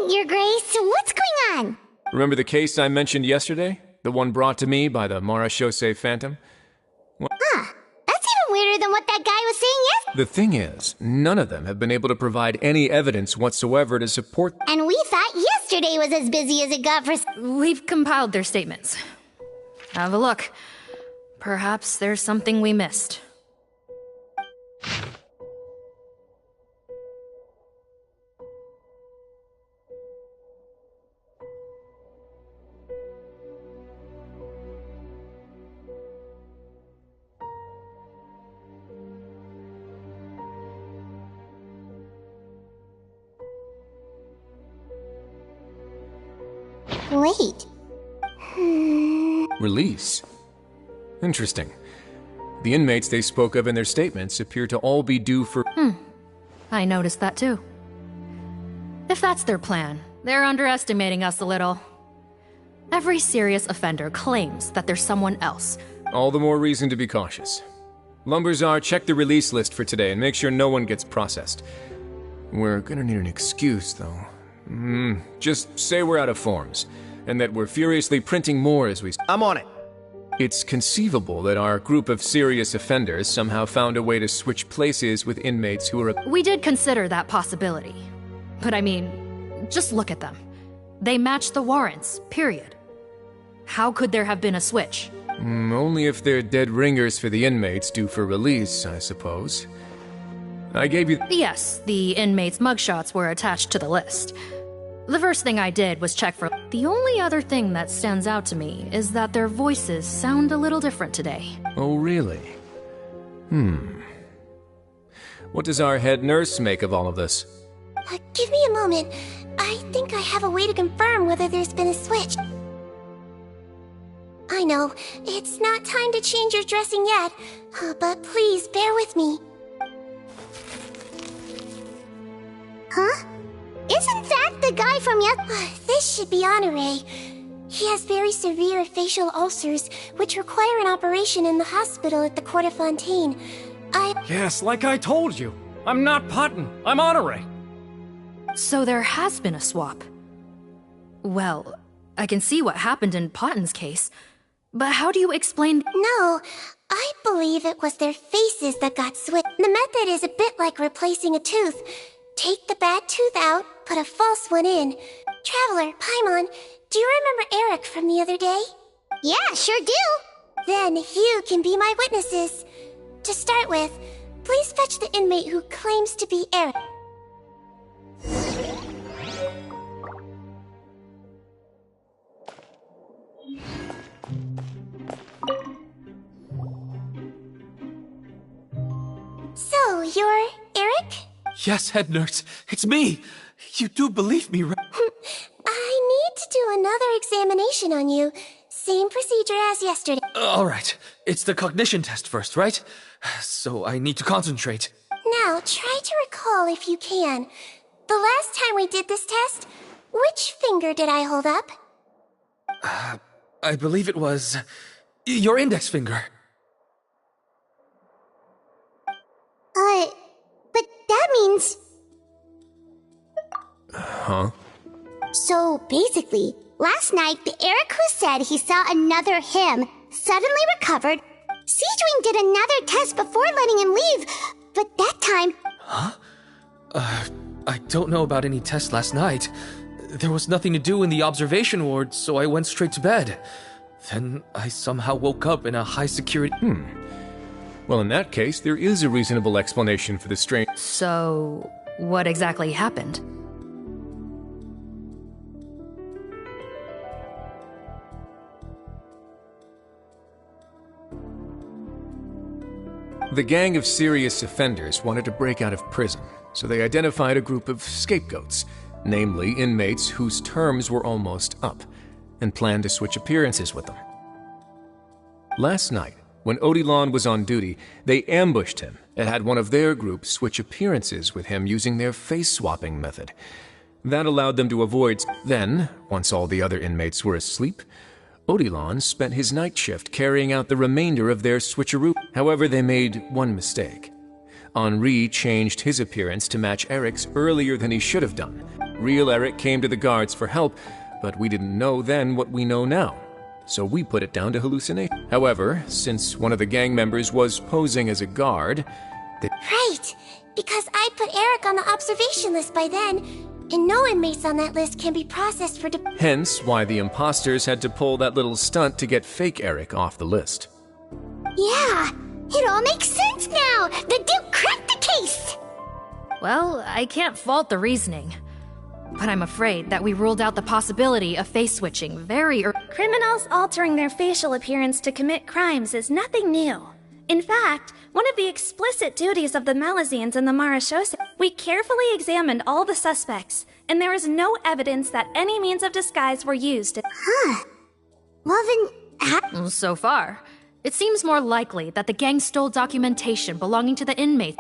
Your Grace. What's going on? Remember the case I mentioned yesterday? The one brought to me by the Marachose Phantom? Huh. That's even weirder than what that guy was saying yesterday. The thing is, none of them have been able to provide any evidence whatsoever to support... And we thought yesterday was as busy as it got for... We've compiled their statements. Have a look. Perhaps there's something we missed. Wait. Release? Interesting. The inmates they spoke of in their statements appear to all be due for... I noticed that too. If that's their plan, they're underestimating us a little. Every serious offender claims that there's someone else. All the more reason to be cautious. Lumberzar, check the release list for today and make sure no one gets processed. We're gonna need an excuse, though. Just say we're out of forms, and that we're furiously printing more as we... I'm on it. It's conceivable that our group of serious offenders somehow found a way to switch places with inmates who are... We did consider that possibility. But I mean, just look at them. They match the warrants, period. How could there have been a switch? Only if they're dead ringers for the inmates due for release, I suppose. I gave you... Yes, the inmates' mugshots were attached to the list. The first thing I did was check for... The only other thing that stands out to me is that their voices sound a little different today. Oh, really? What does our head nurse make of all of this? Give me a moment. I think I have a way to confirm whether there's been a switch. I know, it's not time to change your dressing yet, but please bear with me. Huh? Isn't that the guy from This should be Honore. He has very severe facial ulcers, which require an operation in the hospital at the Court of Fontaine. Yes, like I told you. I'm not Putton. I'm Honore. So there has been a swap. Well, I can see what happened in Potton's case, but how do you explain... No, I believe it was their faces that got switched. The method is a bit like replacing a tooth. Take the bad tooth out, put a false one in. Traveler, Paimon, do you remember Eric from the other day? Yeah, sure do. Then you can be my witnesses. To start with, please fetch the inmate who claims to be Eric. So, you're Eric? Yes, head nurse. It's me. You do believe me, right? I need to do another examination on you. Same procedure as yesterday. All right. It's the cognition test first, right? So I need to concentrate. Now, try to recall if you can. The last time we did this test, which finger did I hold up? I believe it was your index finger. But that means... Huh? So, basically, last night, the Eric who said he saw another him suddenly recovered. Sigewine did another test before letting him leave, but that time... Huh? I don't know about any test last night. There was nothing to do in the observation ward, so I went straight to bed. Then I somehow woke up in a high-security... Well, in that case, there is a reasonable explanation for the strange... So, what exactly happened? The gang of serious offenders wanted to break out of prison, so they identified a group of scapegoats, namely inmates whose terms were almost up, and planned to switch appearances with them. Last night, when Odilon was on duty, they ambushed him and had one of their group switch appearances with him using their face-swapping method. That allowed them to avoid. Then, once all the other inmates were asleep, Odilon spent his night shift carrying out the remainder of their switcheroo. However, they made one mistake. Henri changed his appearance to match Eric's earlier than he should have done. Real Eric came to the guards for help, but we didn't know then what we know now, so we put it down to hallucination. However, since one of the gang members was posing as a guard, Right, because I put Eric on the observation list by then, and no inmates on that list can be processed for hence why the imposters had to pull that little stunt to get fake Eric off the list. Yeah, it all makes sense now! The Duke cracked the case! Well, I can't fault the reasoning. But I'm afraid that we ruled out the possibility of face switching very early. Criminals altering their facial appearance to commit crimes is nothing new. In fact, one of the explicit duties of the Malazines and the Marechaussee, we carefully examined all the suspects, and there is no evidence that any means of disguise were used. Huh. Well then, So far, it seems more likely that the gang stole documentation belonging to the inmates.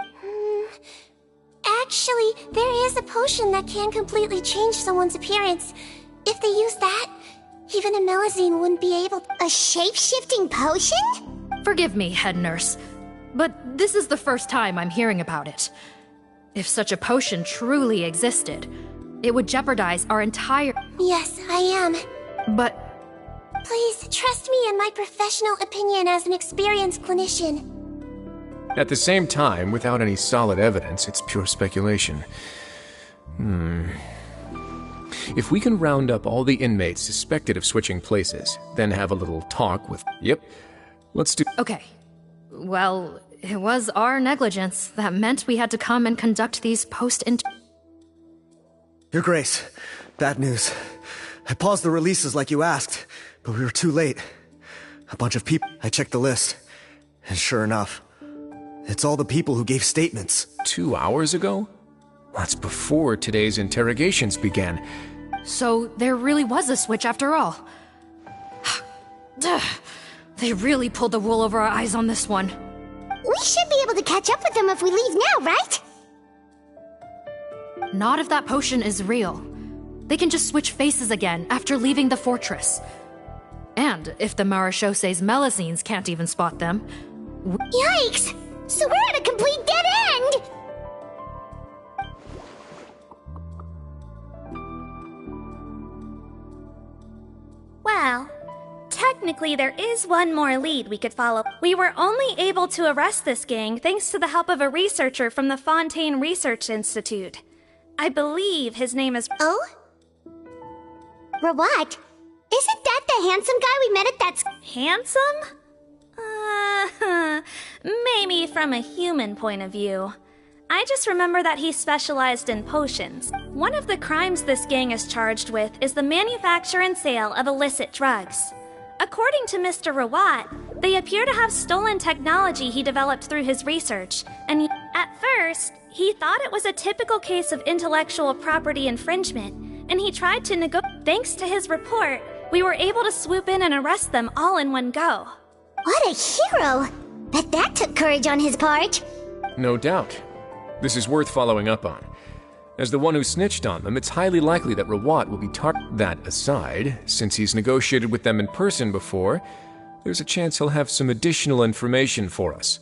Actually, there is a potion that can completely change someone's appearance. If they use that, even a Melazine wouldn't be able to— A shape-shifting potion? Forgive me, head nurse, but this is the first time I'm hearing about it. If such a potion truly existed, it would jeopardize our entire— Yes, I am. But— Please, trust me in my professional opinion as an experienced clinician. At the same time, without any solid evidence, it's pure speculation. If we can round up all the inmates suspected of switching places, then have a little talk with— Yep, let's do— Okay. Well, it was our negligence that meant we had to come and conduct these post-inter— Your Grace, bad news. I paused the releases like you asked, but we were too late. A bunch of people— I checked the list, and sure enough, it's all the people who gave statements. 2 hours ago? That's before today's interrogations began. So there really was a switch after all. They really pulled the wool over our eyes on this one. We should be able to catch up with them if we leave now, right? Not if that potion is real. They can just switch faces again after leaving the fortress. And if the Marechaussee's Melazines can't even spot them— Yikes! So we're at a complete dead end! Well, technically there is one more lead we could follow. We were only able to arrest this gang thanks to the help of a researcher from the Fontaine Research Institute. I believe his name is— Oh? Rawat? Isn't that the handsome guy we met at that— Handsome? Maybe from a human point of view. I just remember that he specialized in potions. One of the crimes this gang is charged with is the manufacture and sale of illicit drugs. According to Mr. Rawat, they appear to have stolen technology he developed through his research, and at first, he thought it was a typical case of intellectual property infringement, and he tried to negotiate. Thanks to his report, we were able to swoop in and arrest them all in one go. What a hero! Bet that took courage on his part. No doubt. This is worth following up on. As the one who snitched on them, it's highly likely that Rawat will be targeted. That aside, since he's negotiated with them in person before, there's a chance he'll have some additional information for us.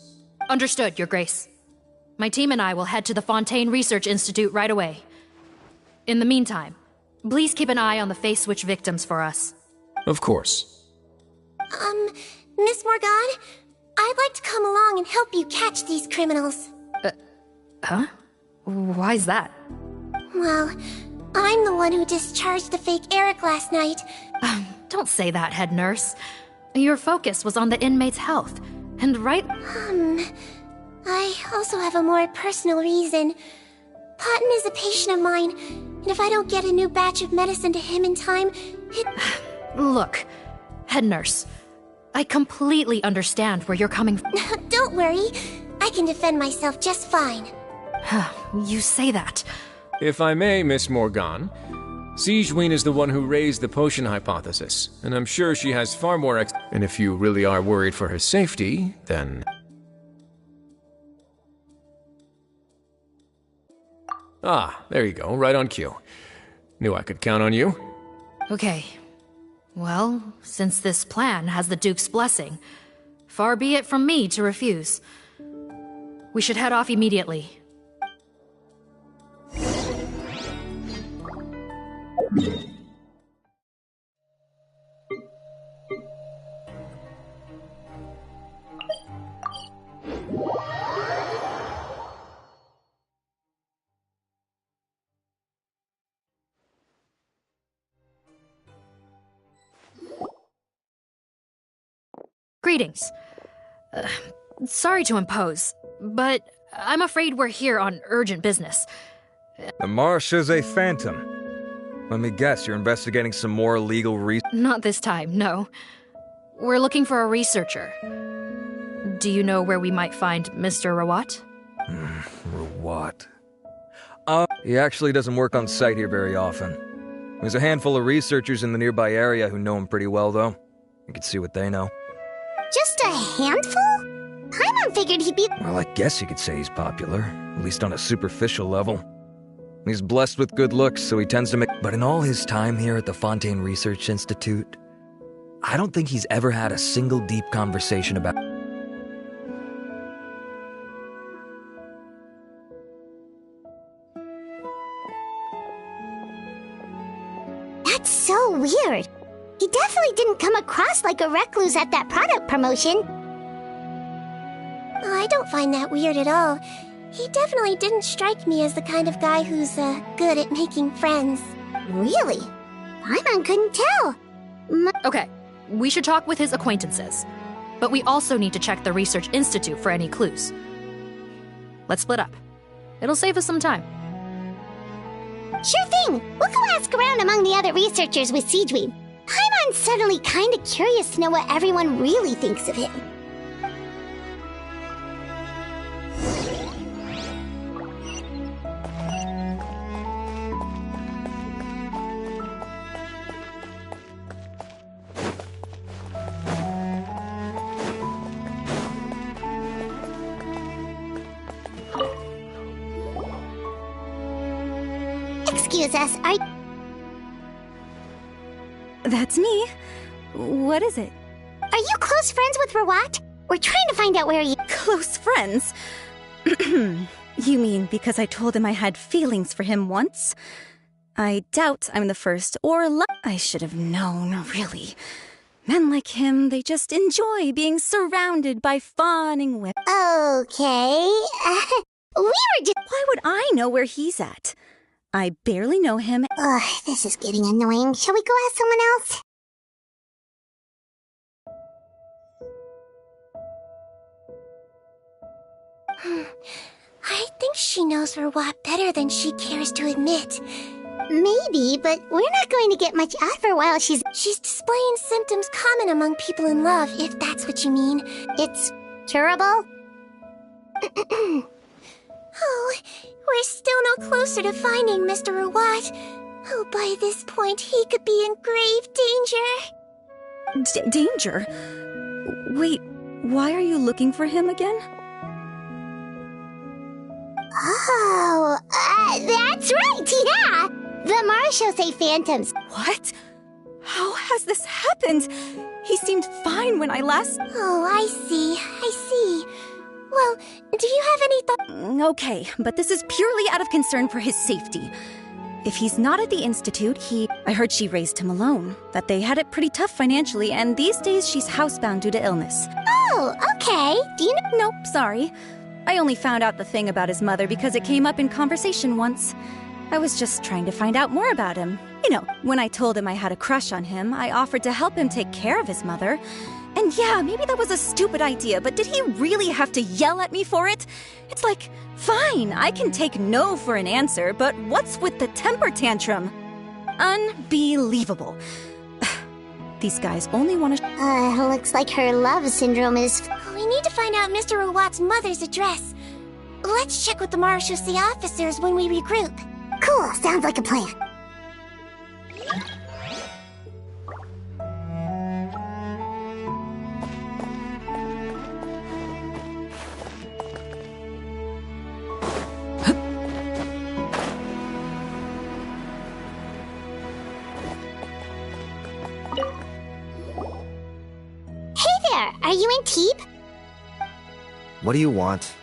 Understood, Your Grace. My team and I will head to the Fontaine Research Institute right away. In the meantime, please keep an eye on the face switch victims for us. Of course. Miss Morgan, I'd like to come along and help you catch these criminals. Huh? Why's that? Well, I'm the one who discharged the fake Eric last night. Don't say that, head nurse. Your focus was on the inmate's health, and right— I also have a more personal reason. Cotton is a patient of mine, and if I don't get a new batch of medicine to him in time, Look, head nurse, I completely understand where you're coming from. Don't worry, I can defend myself just fine. you say that? If I may, Miss Morgan, Sigewine is the one who raised the potion hypothesis, and I'm sure she has far more And if you really are worried for her safety, then... Ah, there you go, right on cue. Knew I could count on you. Okay. Well, since this plan has the Duke's blessing, far be it from me to refuse. We should head off immediately. Greetings. Sorry to impose, but I'm afraid we're here on urgent business. The marsh is a phantom. Let me guess, you're investigating some more illegal Not this time, no. We're looking for a researcher. Do you know where we might find Mr. Rawat? Rawat. He actually doesn't work on site here very often. There's a handful of researchers in the nearby area who know him pretty well, though. You can see what they know. Just a handful? Paimon figured he'd be— Well, I guess you could say he's popular, at least on a superficial level. He's blessed with good looks, so he tends to make— But in all his time here at the Fontaine Research Institute, I don't think he's ever had a single deep conversation about— That's so weird. He definitely didn't come across like a recluse at that product promotion. Oh, I don't find that weird at all. He definitely didn't strike me as the kind of guy who's, good at making friends. Really? Paimon couldn't tell. Okay, we should talk with his acquaintances. But we also need to check the Research Institute for any clues. Let's split up. It'll save us some time. Sure thing. We'll go ask around among the other researchers with Sigewine. Paimon's suddenly kinda curious to know what everyone really thinks of him. Excuse us, That's me. What is it? Are you close friends with Rawat? We're trying to find out where you— Close friends? You mean because I told him I had feelings for him once? I doubt I'm the first or I should have known, really. Men like him, they just enjoy being surrounded by fawning women. Okay. We were just— Why would I know where he's at? I barely know him. Ugh, this is getting annoying. Shall we go ask someone else? I think she knows Rawat better than she cares to admit. Maybe, but we're not going to get much out of her while she's displaying symptoms common among people in love, if that's what you mean. It's curable? Oh, we're still no closer to finding Mr. Rawat. Oh, by this point, he could be in grave danger. Danger? Wait, why are you looking for him again? Oh, that's right, yeah! The Marshals say phantoms. What? How has this happened? He seemed fine when I last— Oh, I see. Well, do you have any thought— Okay, but this is purely out of concern for his safety. If he's not at the Institute, I heard she raised him alone, that they had it pretty tough financially, and these days she's housebound due to illness. Oh, okay. Do you know— Nope, sorry. I only found out the thing about his mother because it came up in conversation once. I was just trying to find out more about him. You know, when I told him I had a crush on him, I offered to help him take care of his mother. And yeah, maybe that was a stupid idea, but did he really have to yell at me for it? It's like, fine, I can take no for an answer, but what's with the temper tantrum? Unbelievable. These guys only want to— looks like her love syndrome is— We need to find out Mr. Rawat's mother's address. Let's check with the marechaussee officers when we regroup. Cool, sounds like a plan. Hey there, are you in Teeb? What do you want?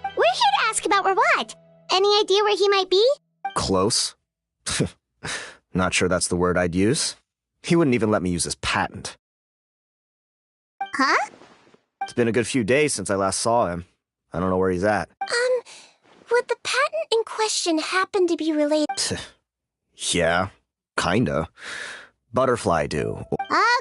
We're here to ask about Rawat. Any idea where he might be? Close? Not sure that's the word I'd use. He wouldn't even let me use his patent. Huh? It's been a good few days since I last saw him. I don't know where he's at. Would the patent in question happen to be related? Yeah, kinda. Butterfly do.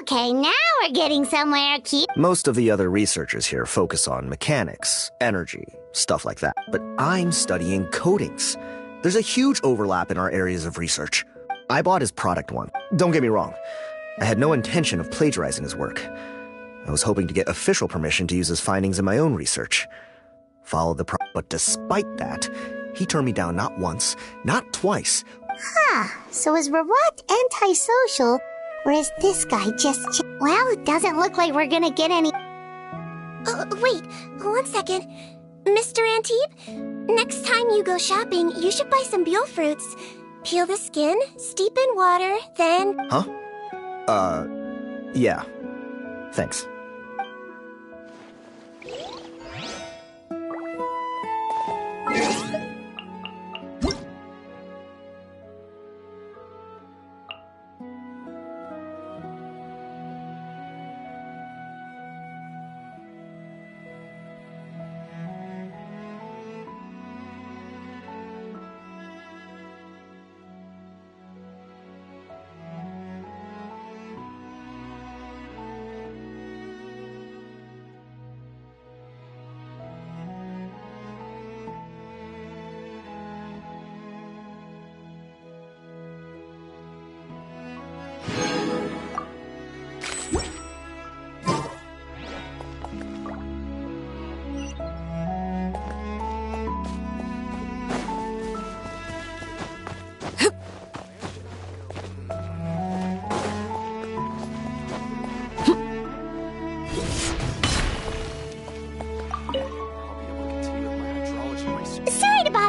Okay, now we're getting somewhere, Keith. Most of the other researchers here focus on mechanics, energy, stuff like that. But I'm studying coatings. There's a huge overlap in our areas of research. I bought his product once. Don't get me wrong. I had no intention of plagiarizing his work. I was hoping to get official permission to use his findings in my own research. But despite that, he turned me down not once, not twice. Huh, so is Rawat antisocial, or is this guy just... Well, it doesn't look like we're gonna get any... Wait, 1 second. Mr. Antibes, next time you go shopping, you should buy some Buell fruits. Peel the skin, steep in water, then... Huh? Yeah. Thanks.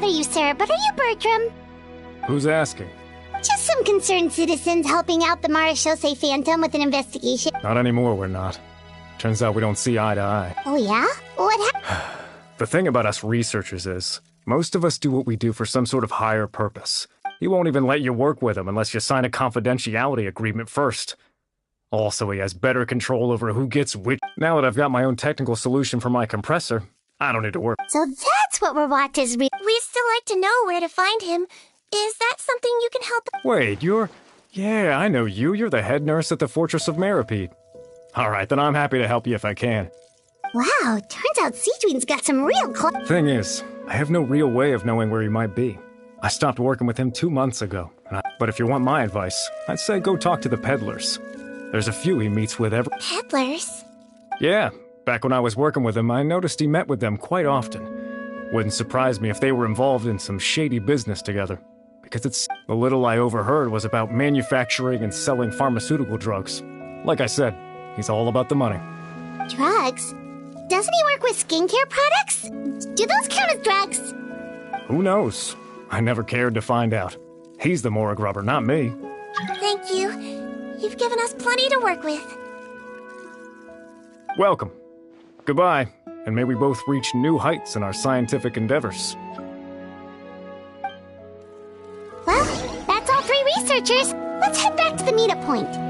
You, sir, but are you Bertram? Who's asking? Just some concerned citizens helping out the Marechaussee Phantom with an investigation. Not anymore, we're not. Turns out we don't see eye to eye. Oh, yeah? What happened? The thing about us researchers is, most of us do what we do for some sort of higher purpose. He won't even let you work with him unless you sign a confidentiality agreement first. Also, he has better control over who gets which. Now that I've got my own technical solution for my compressor, I don't need to work. So that's what Rawat is We'd still like to know where to find him. Is that something you can help? Wait, Yeah, I know you. You're the head nurse at the Fortress of Meripede. Alright, then I'm happy to help you if I can. Wow, turns out Sigewin's got some real Thing is, I have no real way of knowing where he might be. I stopped working with him 2 months ago. But if you want my advice, I'd say go talk to the peddlers. There's a few he meets with every... Peddlers? Yeah. Back when I was working with him, I noticed he met with them quite often. Wouldn't surprise me if they were involved in some shady business together. Because the little I overheard was about manufacturing and selling pharmaceutical drugs. Like I said, he's all about the money. Drugs? Doesn't he work with skincare products? Do those count as drugs? Who knows? I never cared to find out. He's the Morag rubber, not me. Thank you. You've given us plenty to work with. Welcome. Goodbye, and may we both reach new heights in our scientific endeavors. Well, that's all 3 researchers. Let's head back to the meetup point.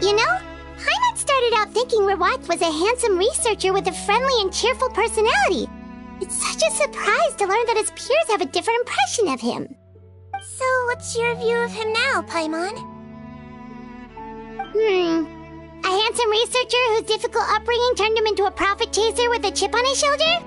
You know, Heimat started out thinking Rawat was a handsome researcher with a friendly and cheerful personality. It's such a surprise to learn that his peers have a different impression of him. So, what's your view of him now, Paimon? A handsome researcher whose difficult upbringing turned him into a profit chaser with a chip on his shoulder?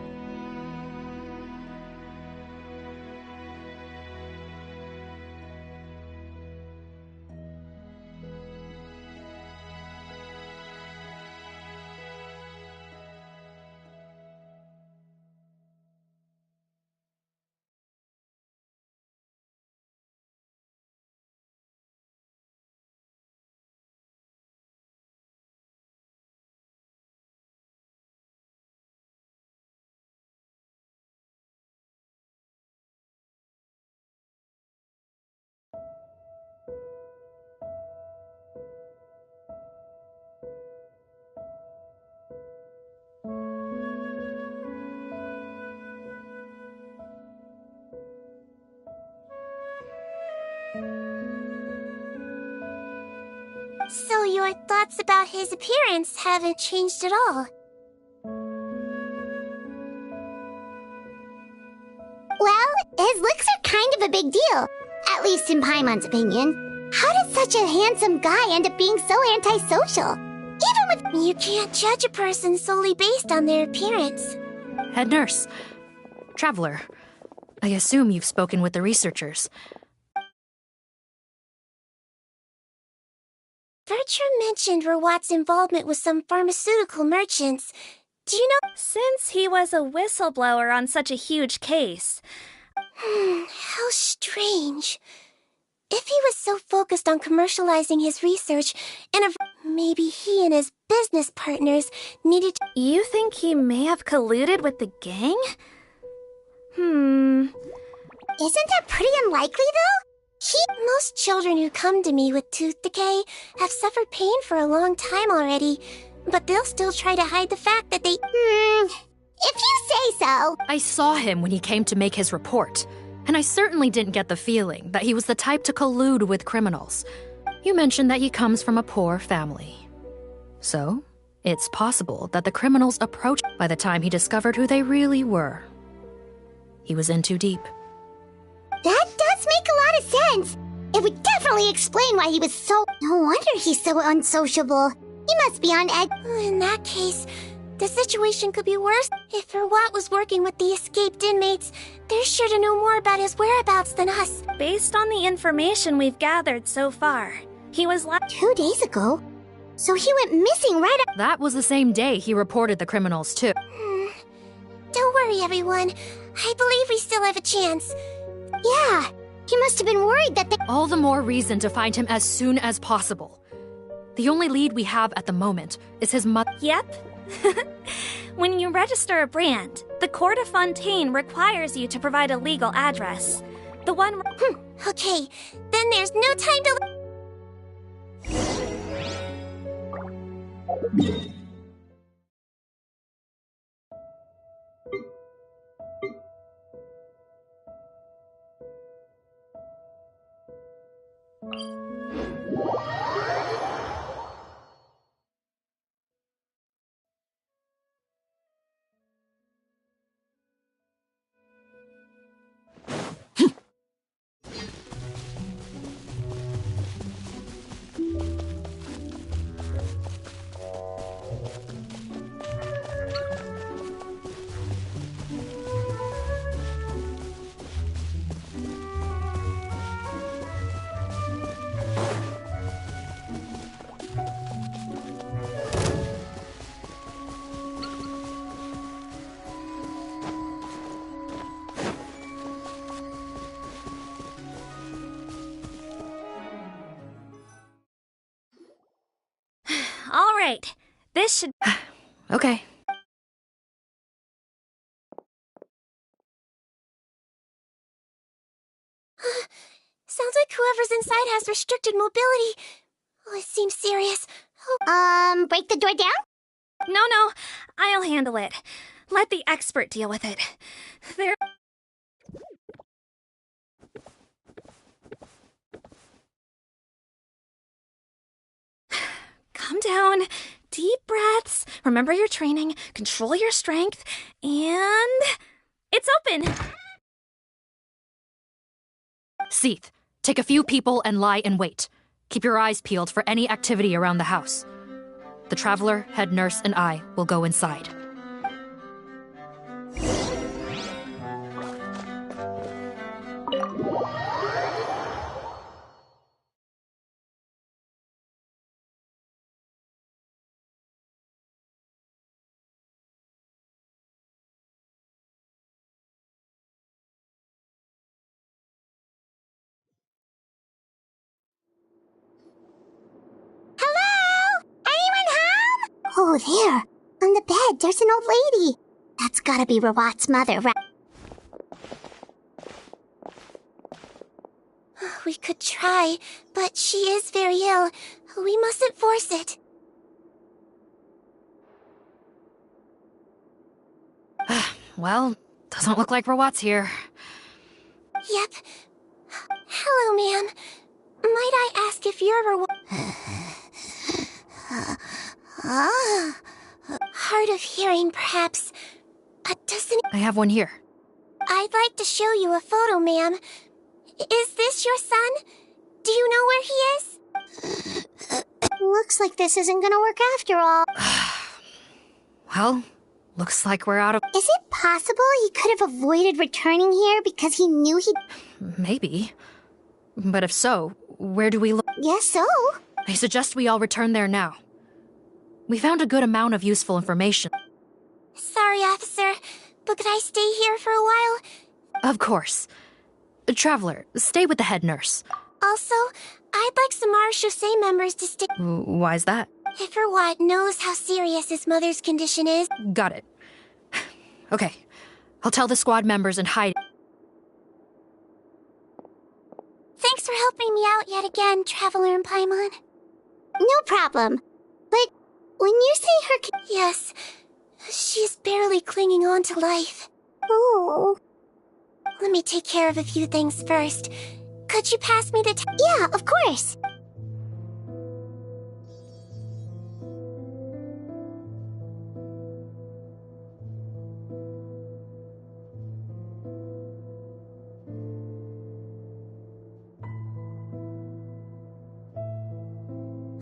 So your thoughts about his appearance haven't changed at all? Well, his looks are kind of a big deal, at least in Paimon's opinion. How did such a handsome guy end up being so antisocial? Even with— You can't judge a person solely based on their appearance. Head nurse. Traveler. I assume you've spoken with the researchers. Bertram mentioned Rawat's involvement with some pharmaceutical merchants. Do you know— Since he was a whistleblower on such a huge case. How strange. If he was so focused on commercializing his research, and maybe he and his business partners needed to— You think he may have colluded with the gang? Isn't that pretty unlikely, though? Most children who come to me with tooth decay have suffered pain for a long time already, but they'll still try to hide the fact that they— If you say so. I saw him when he came to make his report, and I certainly didn't get the feeling that he was the type to collude with criminals. You mentioned that he comes from a poor family. So, it's possible that the criminals approached by the time he discovered who they really were. He was in too deep. That does make a lot of sense. It would definitely explain why he was so— No wonder he's so unsociable. He must be on edge. In that case, the situation could be worse. If Rawat was working with the escaped inmates, they're sure to know more about his whereabouts than us. Based on the information we've gathered so far, he was 2 days ago? So he went missing right up— That was the same day he reported the criminals, too. Don't worry, everyone. I believe we still have a chance. Yeah, he must have been worried that they— All the more reason to find him as soon as possible. The only lead we have at the moment is his mother. Yep. When you register a brand, the Court of Fontaine requires you to provide a legal address. The one— Okay, then there's no time to— All right. This should— Okay. Sounds like whoever's inside has restricted mobility. Oh, it seems serious. Break the door down? No, I'll handle it. Let the expert deal with it. There— Calm down. Deep breaths. Remember your training. Control your strength. And— It's open! Seath, take a few people and lie in wait. Keep your eyes peeled for any activity around the house. The Traveler, head nurse, and I will go inside. Oh, there. On the bed, there's an old lady. That's gotta be Rawat's mother, right? We could try, but she is very ill. We mustn't force it. Well, doesn't look like Rawat's here. Yep. Hello, ma'am. Might I ask if you're Rawat? Hard of hearing, perhaps. Doesn't... I have one here. I'd like to show you a photo, ma'am. Is this your son? Do you know where he is? Looks like this isn't gonna work after all. Well, looks like we're out of... Is it possible he could have avoided returning here because he knew he'd... Maybe. But if so, where do we look? Guess so. I suggest we all return there now. We found a good amount of useful information. Sorry, officer, but could I stay here for a while? Of course. Traveler, stay with the head nurse. Also, I'd like some marechaussee members to stay. Why's that? If Rawat knows how serious his mother's condition is. Got it. Okay, I'll tell the squad members and hide. Thanks for helping me out yet again, Traveler and Paimon. No problem. But when you say her... Yes, she's barely clinging on to life. Oh. Let me take care of a few things first. Could you pass me the... Yeah, of course.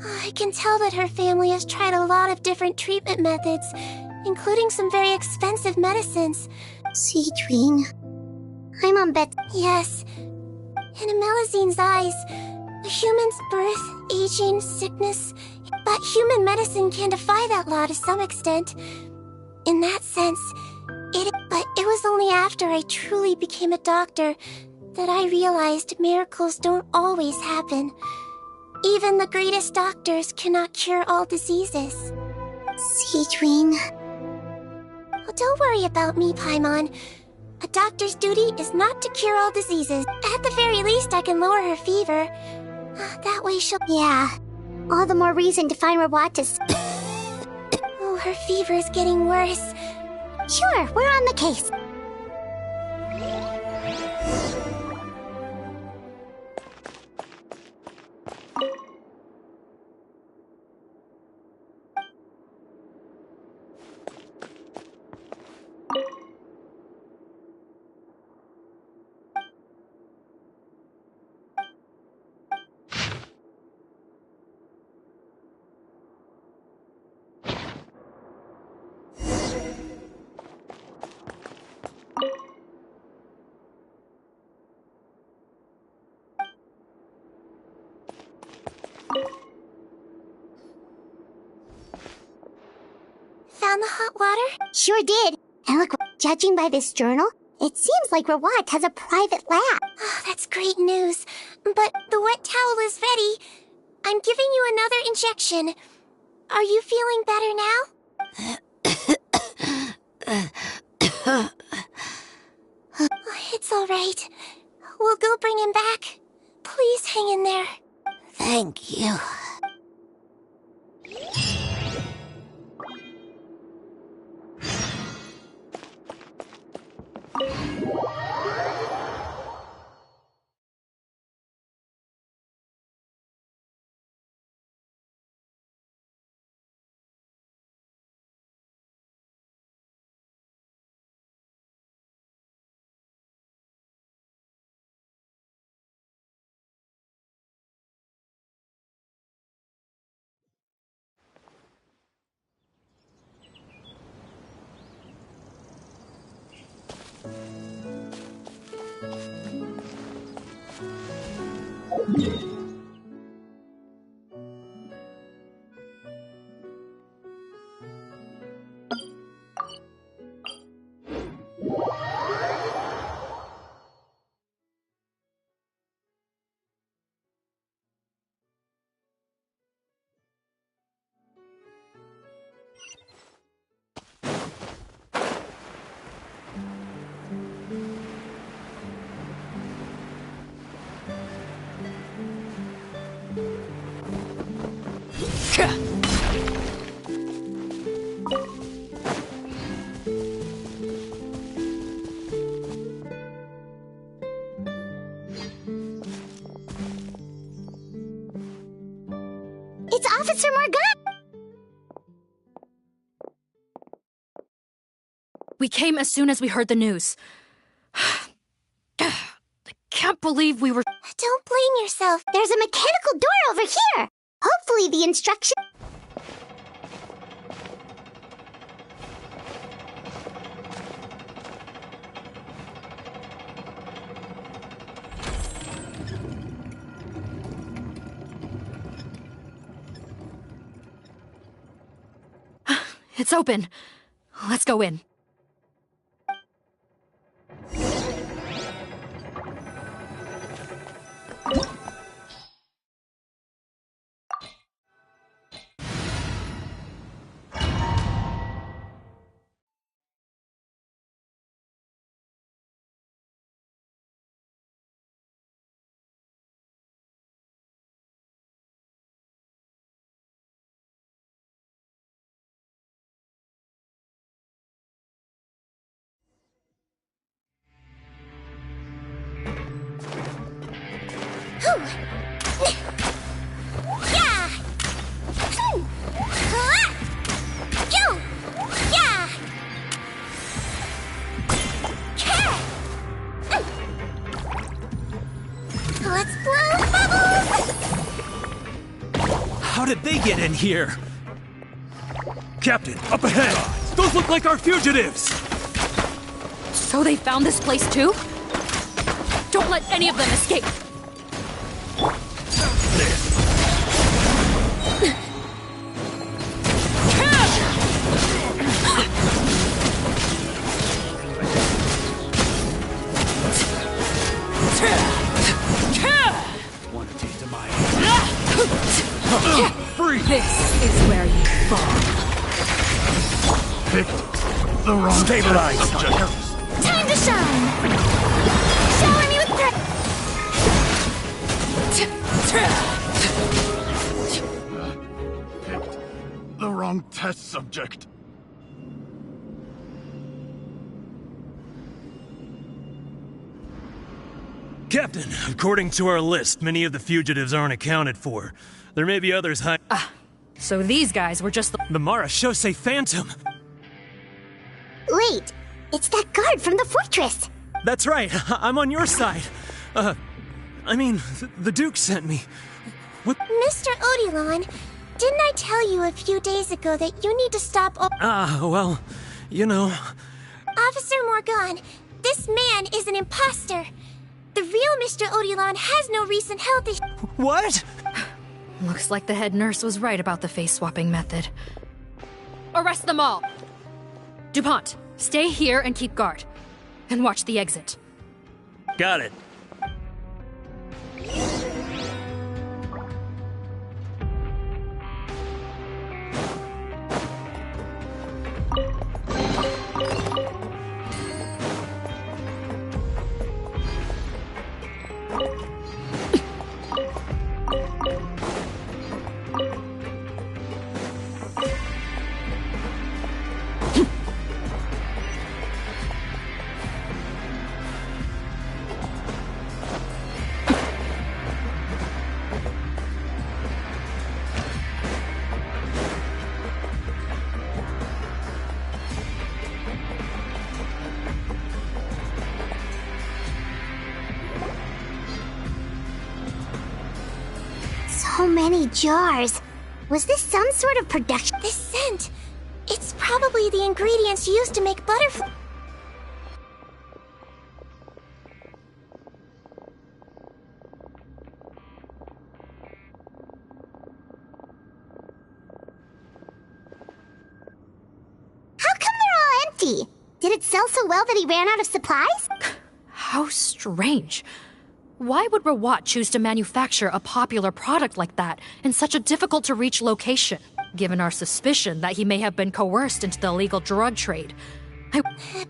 I can tell that her family has tried a lot of different treatment methods, including some very expensive medicines. Sigewine, I'm on bet. Yes. In a Melizine's eyes, a human's birth, aging, sickness... But human medicine can defy that law to some extent. In that sense, But it was only after I truly became a doctor that I realized miracles don't always happen. Even the greatest doctors cannot cure all diseases. Sigewine. Well, don't worry about me, Paimon. A doctor's duty is not to cure all diseases. At the very least, I can lower her fever. That way she'll... Yeah. All the more reason to find Rawat to... Oh, her fever is getting worse. Sure, we're on the case. Found the hot water? Sure did. And look, judging by this journal, it seems like Rawat has a private lab. Oh, that's great news. But the wet towel is ready. I'm giving you another injection. Are you feeling better now? It's all right. We'll go bring him back. Please hang in there. Thank you. Officer Morgan! We came as soon as we heard the news. I can't believe we were... Don't blame yourself. There's a mechanical door over here! Hopefully the instruction... It's open. Let's go in. Let's blow bubbles! How did they get in here? Captain, up ahead! Those look like our fugitives! So they found this place too? Don't let any of them escape! Want a taste of my Free! This is where you fall. Picked the wrong Stabilize! Time to shine! Shower me with Picked the wrong test subject. Captain, according to our list, many of the fugitives aren't accounted for. There may be others So these guys were just the Mara Shosei Phantom! Wait, it's that guard from the fortress! That's right, I'm on your side. I mean, the Duke sent me. What? Mr. Odilon, didn't I tell you a few days ago that you need to stop Well, you know... Officer Morgan, this man is an imposter. The real Mr. Odilon has no recent health issues. What? Looks like the head nurse was right about the face-swapping method. Arrest them all! DuPont, stay here and keep guard. And watch the exit. Got it. So many jars. Was this some sort of production? This scent. It's probably the ingredients used to make butterfly. How come they're all empty? Did it sell so well that he ran out of supplies? How strange. Why would Rawat choose to manufacture a popular product like that in such a difficult-to-reach location, given our suspicion that he may have been coerced into the illegal drug trade?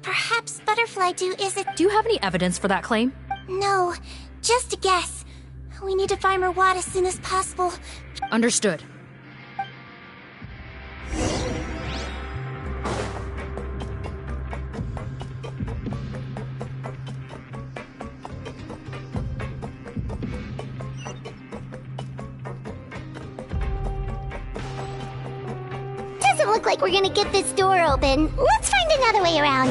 Perhaps Butterfly Dew isn't... Do you have any evidence for that claim? No, just a guess. We need to find Rawat as soon as possible. Understood. look like we're gonna get this door open. Let's find another way around.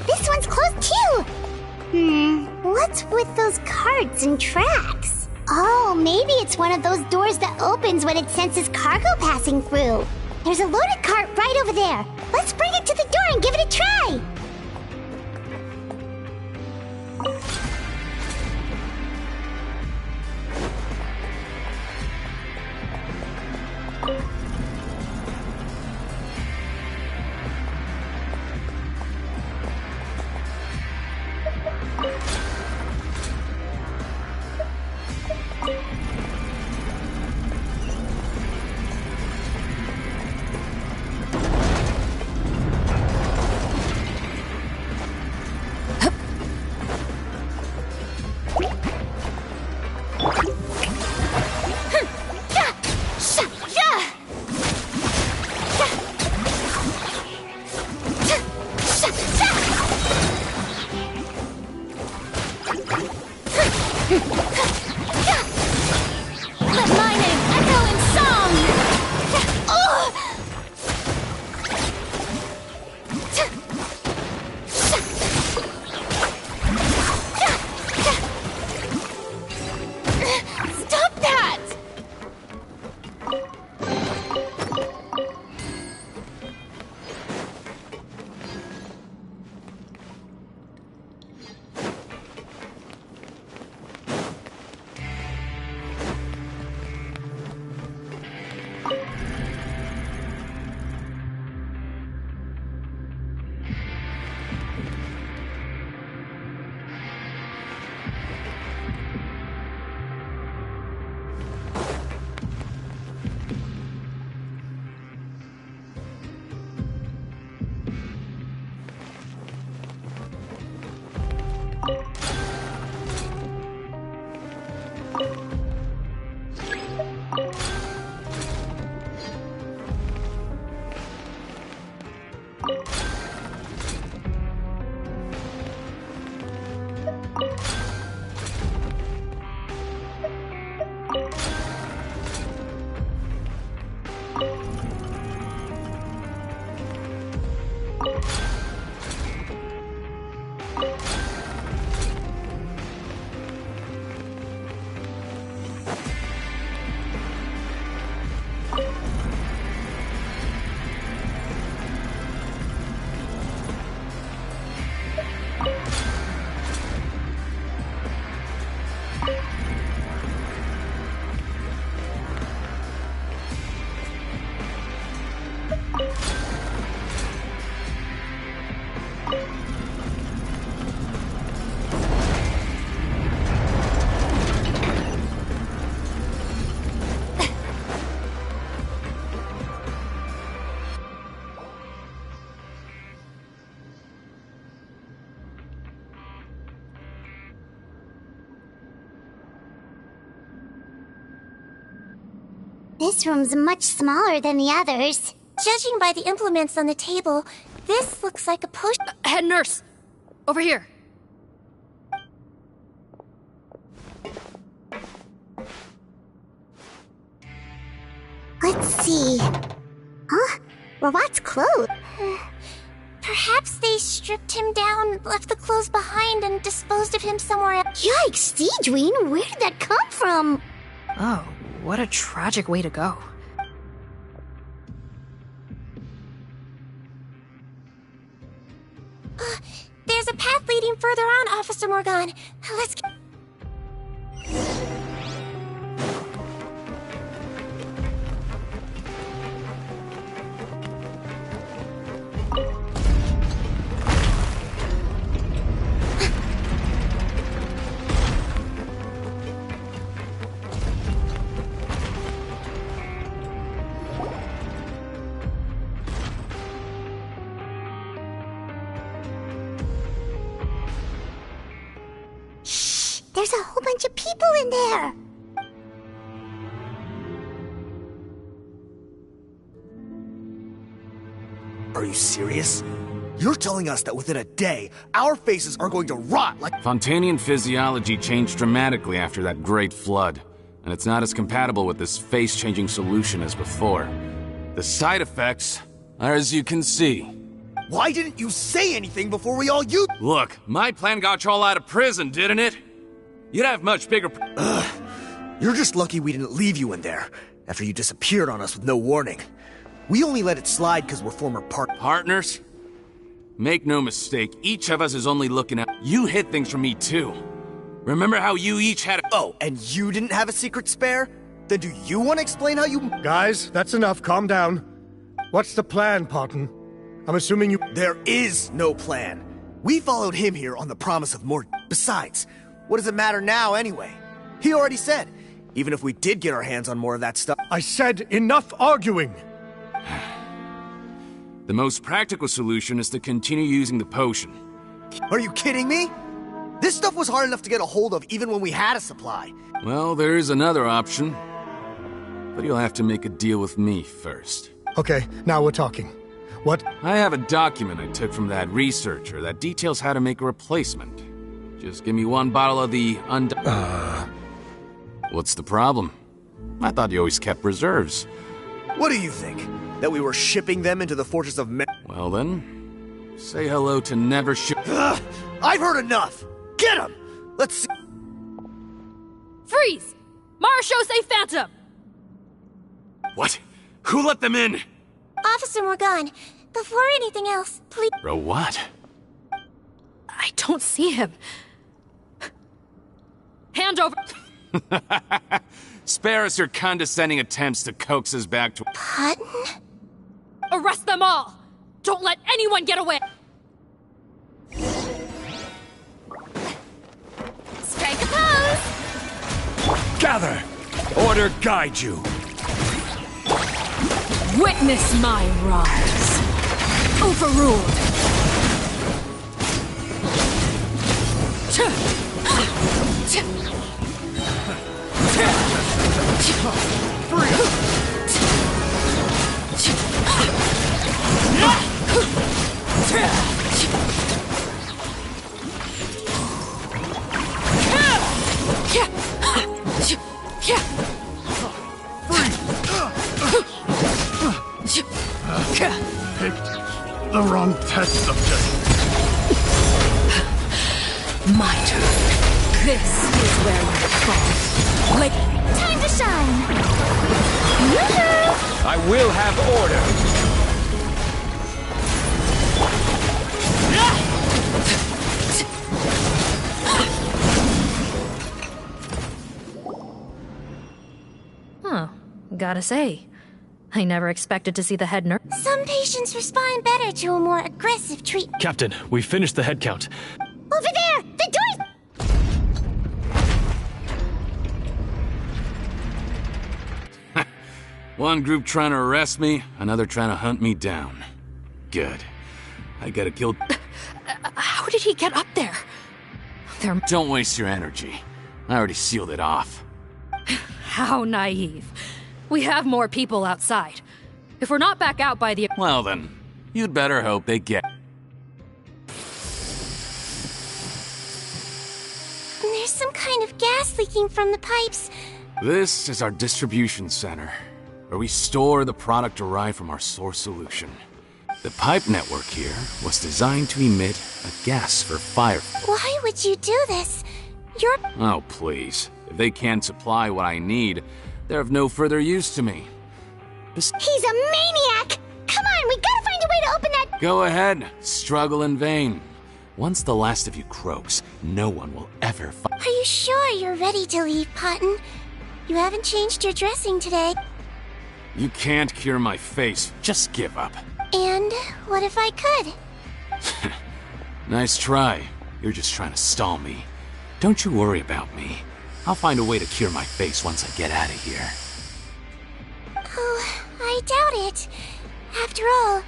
This one's closed too! What's with those carts and tracks? Oh, maybe it's one of those doors that opens when it senses cargo passing through. There's a loaded cart right over there. Let's bring it to the door and give it a try! This room's much smaller than the others. Judging by the implements on the table, this looks like a potion. Head nurse! Over here! Let's see. Huh? Robot's clothes. Perhaps they stripped him down, left the clothes behind, and disposed of him somewhere else. Yikes, Sigewine, where did that come from? Oh, what a tragic way to go. There's a path leading further on, Officer Morgan. Let's get... There's a whole bunch of people in there. Are you serious? You're telling us that within a day, our faces are going to rot like— Fontanian physiology changed dramatically after that great flood, and it's not as compatible with this face-changing solution as before. The side effects are as you can see. Why didn't you say anything before we all used— Look, my plan got you all out of prison, didn't it? You'd have much bigger— You're just lucky we didn't leave you in there, after you disappeared on us with no warning. We only let it slide because we're former partners? Make no mistake, each of us is only looking at— You hid things from me too. Remember how you each had— Oh, and you didn't have a secret spare? Then do you want to explain how you— Guys, that's enough. Calm down. What's the plan, Parton? I'm assuming you— There is no plan. We followed him here on the promise of more— Besides, what does it matter now anyway? He already said, even if we did get our hands on more of that stuff— I said enough arguing! The most practical solution is to continue using the potion. Are you kidding me? This stuff was hard enough to get a hold of even when we had a supply. Well, there is another option. But you'll have to make a deal with me first. Okay, now we're talking. What? I have a document I took from that researcher that details how to make a replacement. Just give me one bottle of the What's the problem? I thought you always kept reserves. What do you think? That we were shipping them into the Fortress of Well then, say hello to never ship— I've heard enough! Get him! Let's see— Freeze! Marshal, say Phantom! What? Who let them in? Officer Morgan, before anything else, please— Bro, what? I don't see him. Hand over. Spare us your condescending attempts to coax us back to— Parton? Arrest them all! Don't let anyone get away! Strike a pose! Gather! Order guide you! Witness my rise! Overruled! Picked the wrong test subject. My turn. This is where you fall. Time to shine! I will have order! Huh. Gotta say, I never expected to see the head nurse. Some patients respond better to a more aggressive treatment. Captain, we finished the head count. Over there! The door's— One group trying to arrest me, another trying to hunt me down. Good. I gotta kill— How did he get up there? Don't waste your energy. I already sealed it off. How naive. We have more people outside. If we're not back out by the— Well then, you'd better hope they get— There's some kind of gas leaking from the pipes. This is our distribution center, where we store the product derived from our source solution. The pipe network here was designed to emit a gas for fire. Why would you do this? You're— Oh, please. If they can't supply what I need, they're of no further use to me. He's a maniac! Come on, we gotta find a way to open that— Go ahead. Struggle in vain. Once the last of you croaks, no one will ever find— Are you sure you're ready to leave, Parton? You haven't changed your dressing today. You can't cure my face. Just give up. And what if I could? Nice try. You're just trying to stall me. Don't you worry about me. I'll find a way to cure my face once I get out of here. Oh, I doubt it. After all,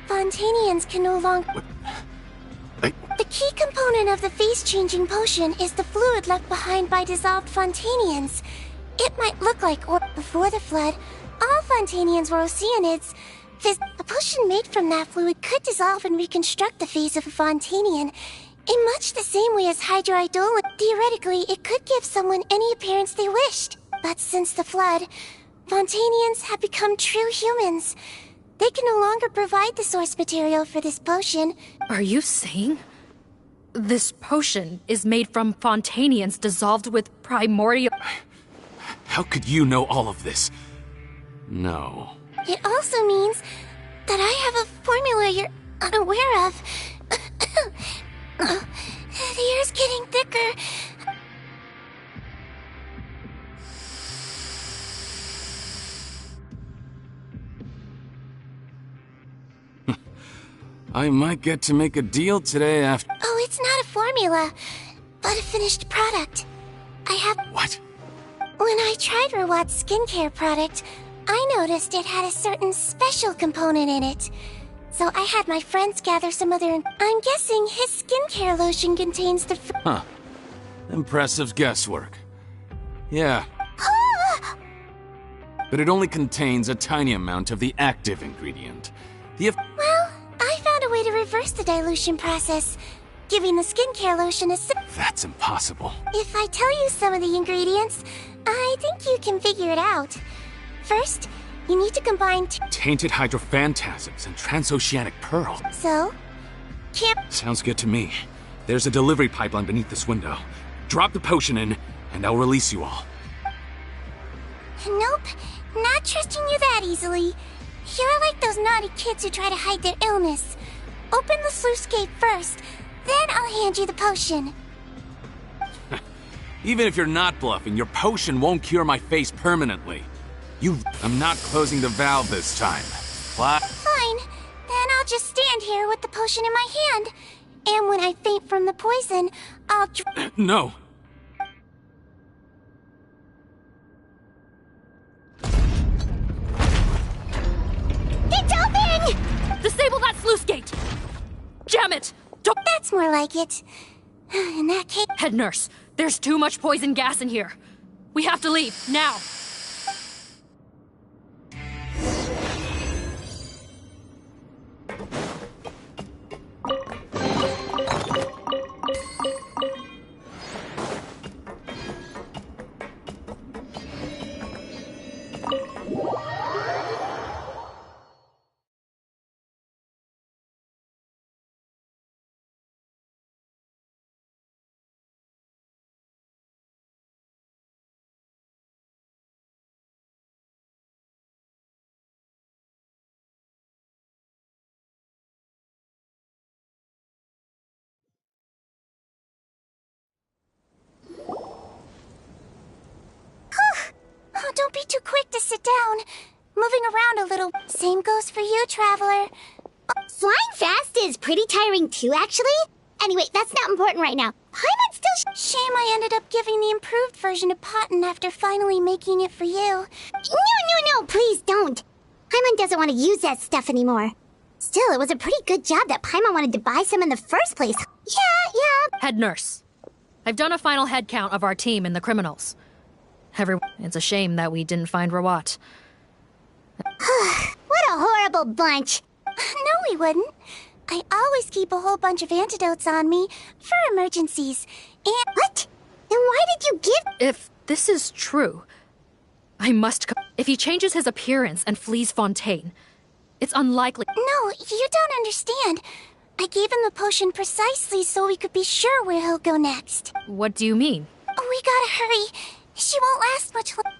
Fontanians can no longer— The key component of the face-changing potion is the fluid left behind by dissolved Fontanians. It might look like before the flood, all Fontanians were Oceanids. A potion made from that fluid could dissolve and reconstruct the face of a Fontanian in much the same way as hydroidolin. Theoretically, it could give someone any appearance they wished. But since the flood, Fontanians have become true humans. They can no longer provide the source material for this potion. Are you saying this potion is made from Fontanians dissolved with primordial... How could you know all of this? No. It also means that I have a formula you're unaware of. The air's getting thicker. I might get to make a deal today after... Oh, it's not a formula, but a finished product. I have... What? When I tried Rawat's skincare product, I noticed it had a certain special component in it. So I had my friends gather some other... I'm guessing his skincare lotion contains the... Huh. Impressive guesswork. Yeah. But it only contains a tiny amount of the active ingredient. Well, I found a way to reverse the dilution process, giving the skincare lotion a... That's impossible. If I tell you some of the ingredients, I think you can figure it out. First, you need to combine... Tainted hydrophantasms and transoceanic pearl. So? Sounds good to me. There's a delivery pipeline beneath this window. Drop the potion in, and I'll release you all. Nope, not trusting you that easily. You're like those naughty kids who try to hide their illness. Open the sluice gate first, then I'll hand you the potion. Even if you're not bluffing, your potion won't cure my face permanently. I'm not closing the valve this time. What? Fine, then I'll just stand here with the potion in my hand. And when I faint from the poison, I'll... No. It's open! Disable that sluice gate! Jam it! Don't... That's more like it. In that case... Head nurse, there's too much poison gas in here. We have to leave, now! Oh, don't be too quick to sit down. Moving around a little. Same goes for you, Traveler. Flying fast is pretty tiring too, actually. Anyway, that's not important right now. Paimon's still... Shame I ended up giving the improved version to Potton after finally making it for you. No, please don't. Paimon doesn't want to use that stuff anymore. Still, it was a pretty good job that Paimon wanted to buy some in the first place. Yeah. Head nurse, I've done a final head count of our team and the criminals. It's a shame that we didn't find Rawat. What a horrible bunch. No, we wouldn't. I always keep a whole bunch of antidotes on me for emergencies. And... What? Then why did you give... If this is true, I must... If he changes his appearance and flees Fontaine, it's unlikely... No, you don't understand. I gave him the potion precisely so we could be sure where he'll go next. What do you mean? We gotta hurry. She won't last much longer.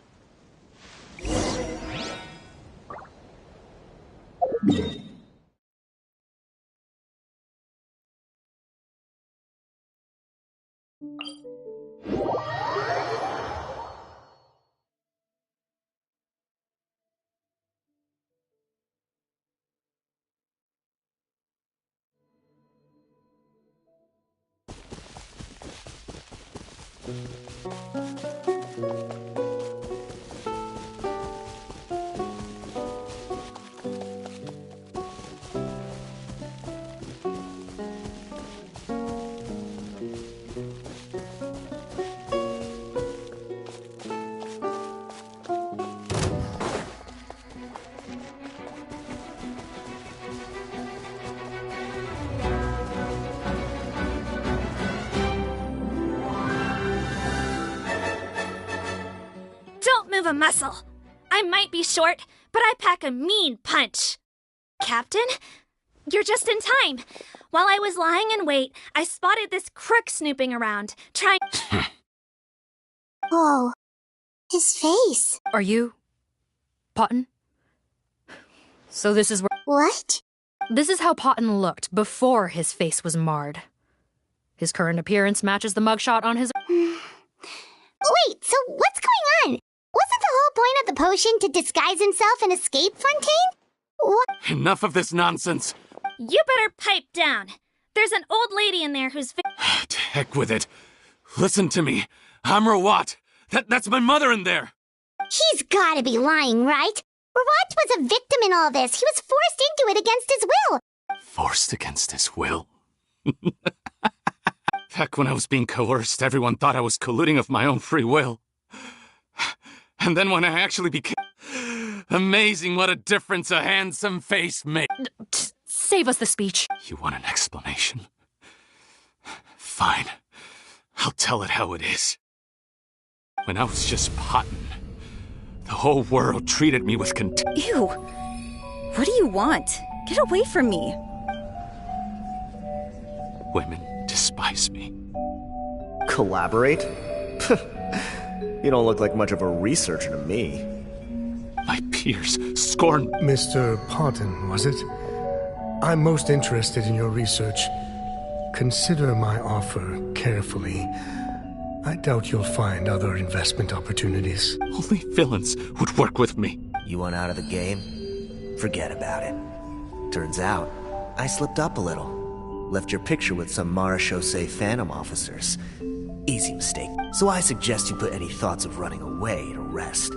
a muscle. I might be short, but I pack a mean punch. Captain, you're just in time. While I was lying in wait, I spotted this crook snooping around, trying... Oh, his face. Are you... Potton? So this is where... What? This is how Potton looked before his face was marred. His current appearance matches the mugshot on his... Wait, so what's going on? Wasn't the whole point of the potion to disguise himself and escape Fontaine? What? Enough of this nonsense. You better pipe down. There's an old lady in there who's... To heck with it. Listen to me. I'm Rawat. That's my mother in there. He's gotta be lying, right? Rawat was a victim in all this. He was forced into it against his will. Forced against his will? Back when I was being coerced, everyone thought I was colluding of my own free will. And then when I actually became... Amazing what a difference a handsome face makes. Save us the speech. You want an explanation? Fine. I'll tell it how it is. When I was just Potton, the whole world treated me with contempt. Ew. What do you want? Get away from me. Women despise me. Collaborate? You don't look like much of a researcher to me. My peers scorn... Mr. Potton, was it? I'm most interested in your research. Consider my offer carefully. I doubt you'll find other investment opportunities. Only villains would work with me. You want out of the game? Forget about it. Turns out, I slipped up a little. Left your picture with some marechaussee phantom officers. Easy mistake. So I suggest you put any thoughts of running away to rest.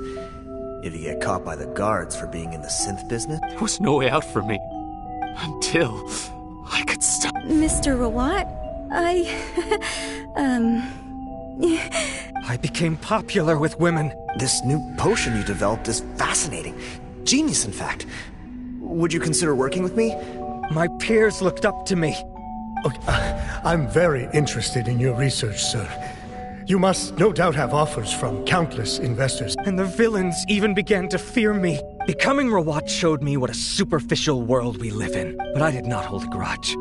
If you get caught by the guards for being in the synth business... There was no way out for me. Until I could stop. Mr. Rawat, I became popular with women. This new potion you developed is fascinating. Genius, in fact. Would you consider working with me? My peers looked up to me. I'm very interested in your research, sir. You must no doubt have offers from countless investors. And the villains even began to fear me. Becoming Rawat showed me what a superficial world we live in, but I did not hold a grudge.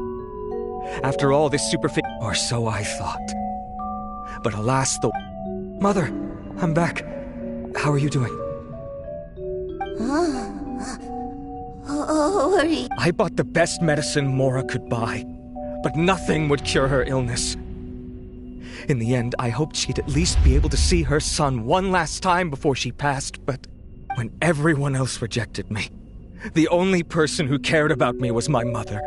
After all this or so I thought. But alas, Mother, I'm back. How are you doing? I bought the best medicine Mora could buy, but nothing would cure her illness. In the end, I hoped she'd at least be able to see her son one last time before she passed, but when everyone else rejected me, the only person who cared about me was my mother.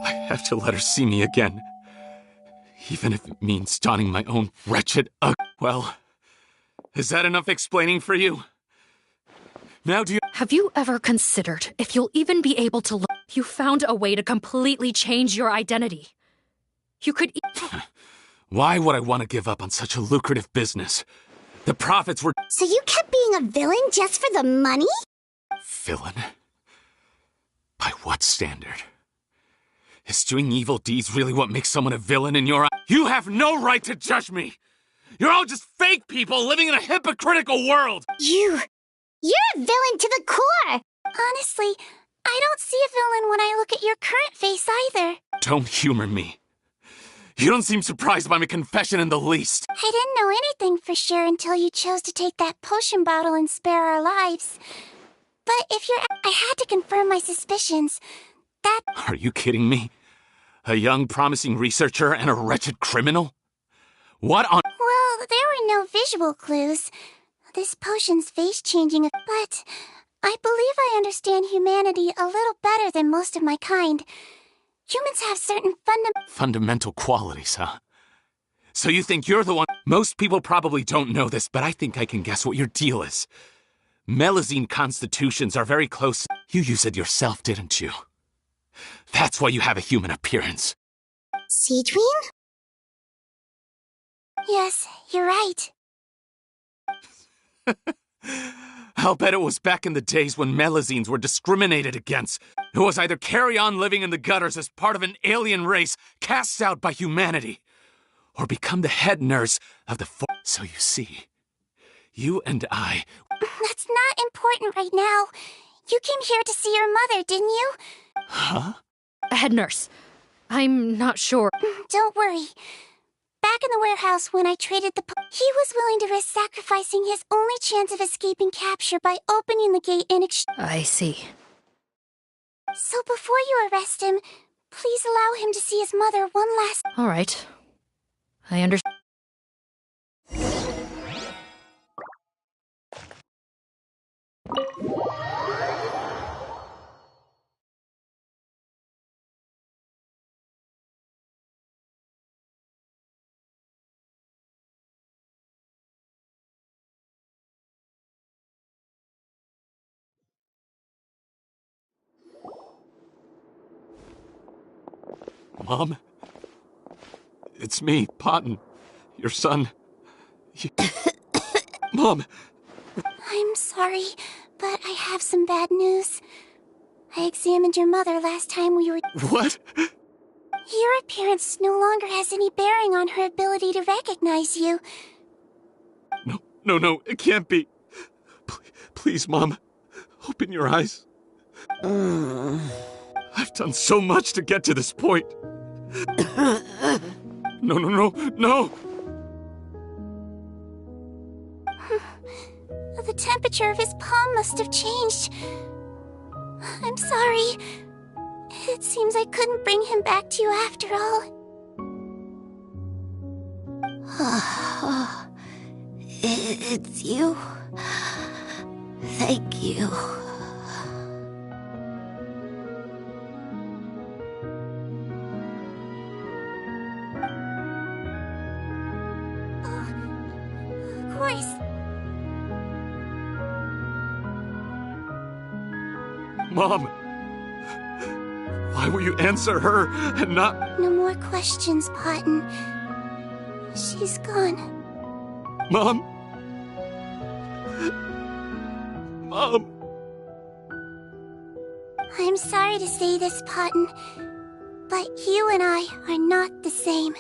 I have to let her see me again. Even if it means donning my own wretched Well, is that enough explaining for you? Now do you... Have you ever considered if you'll even be able to look? You found a way to completely change your identity. You could... Why would I want to give up on such a lucrative business? The profits were... So you kept being a villain just for the money? Villain? By what standard? Is doing evil deeds really what makes someone a villain in your eyes? You have no right to judge me! You're all just fake people living in a hypocritical world! You're a villain to the core! Honestly, I don't see a villain when I look at your current face either. Don't humor me. You don't seem surprised by my confession in the least. I didn't know anything for sure until you chose to take that potion bottle and spare our lives. But if you're... I had to confirm my suspicions. That... Are you kidding me? A young, promising researcher and a wretched criminal? What on... Well, there were no visual clues. This potion's face-changing, but I believe I understand humanity a little better than most of my kind. Humans have certain fundamental qualities, huh? So you think you're the one... Most people probably don't know this, but I think I can guess what your deal is. Melazine constitutions are very close. You used it yourself, didn't you? That's why you have a human appearance. Sigewine? Yes, you're right. I'll bet it was back in the days when Melazines were discriminated against. It was either carry on living in the gutters as part of an alien race cast out by humanity, or become the head nurse of the So you see, You and I... That's not important right now. You came here to see your mother, didn't you? Huh? Head nurse, I'm not sure. Don't worry. Back in the warehouse when I traded he was willing to risk sacrificing his only chance of escaping capture by opening the gate in exchange. I see. So before you arrest him, please allow him to see his mother one last... All right. I understand. Mom? It's me, Potton. Your son. Mom! I'm sorry, but I have some bad news. I examined your mother last time we were... What? Your appearance no longer has any bearing on her ability to recognize you. No, it can't be. Please, Mom. Open your eyes. I've done so much to get to this point. No. The temperature of his palm must have changed. I'm sorry. It seems I couldn't bring him back to you after all. It's you. Thank you. Of course. Mom! Why will you answer her and not... No more questions, Potton. She's gone. Mom? Mom? I'm sorry to say this, Potton, but you and I are not the same.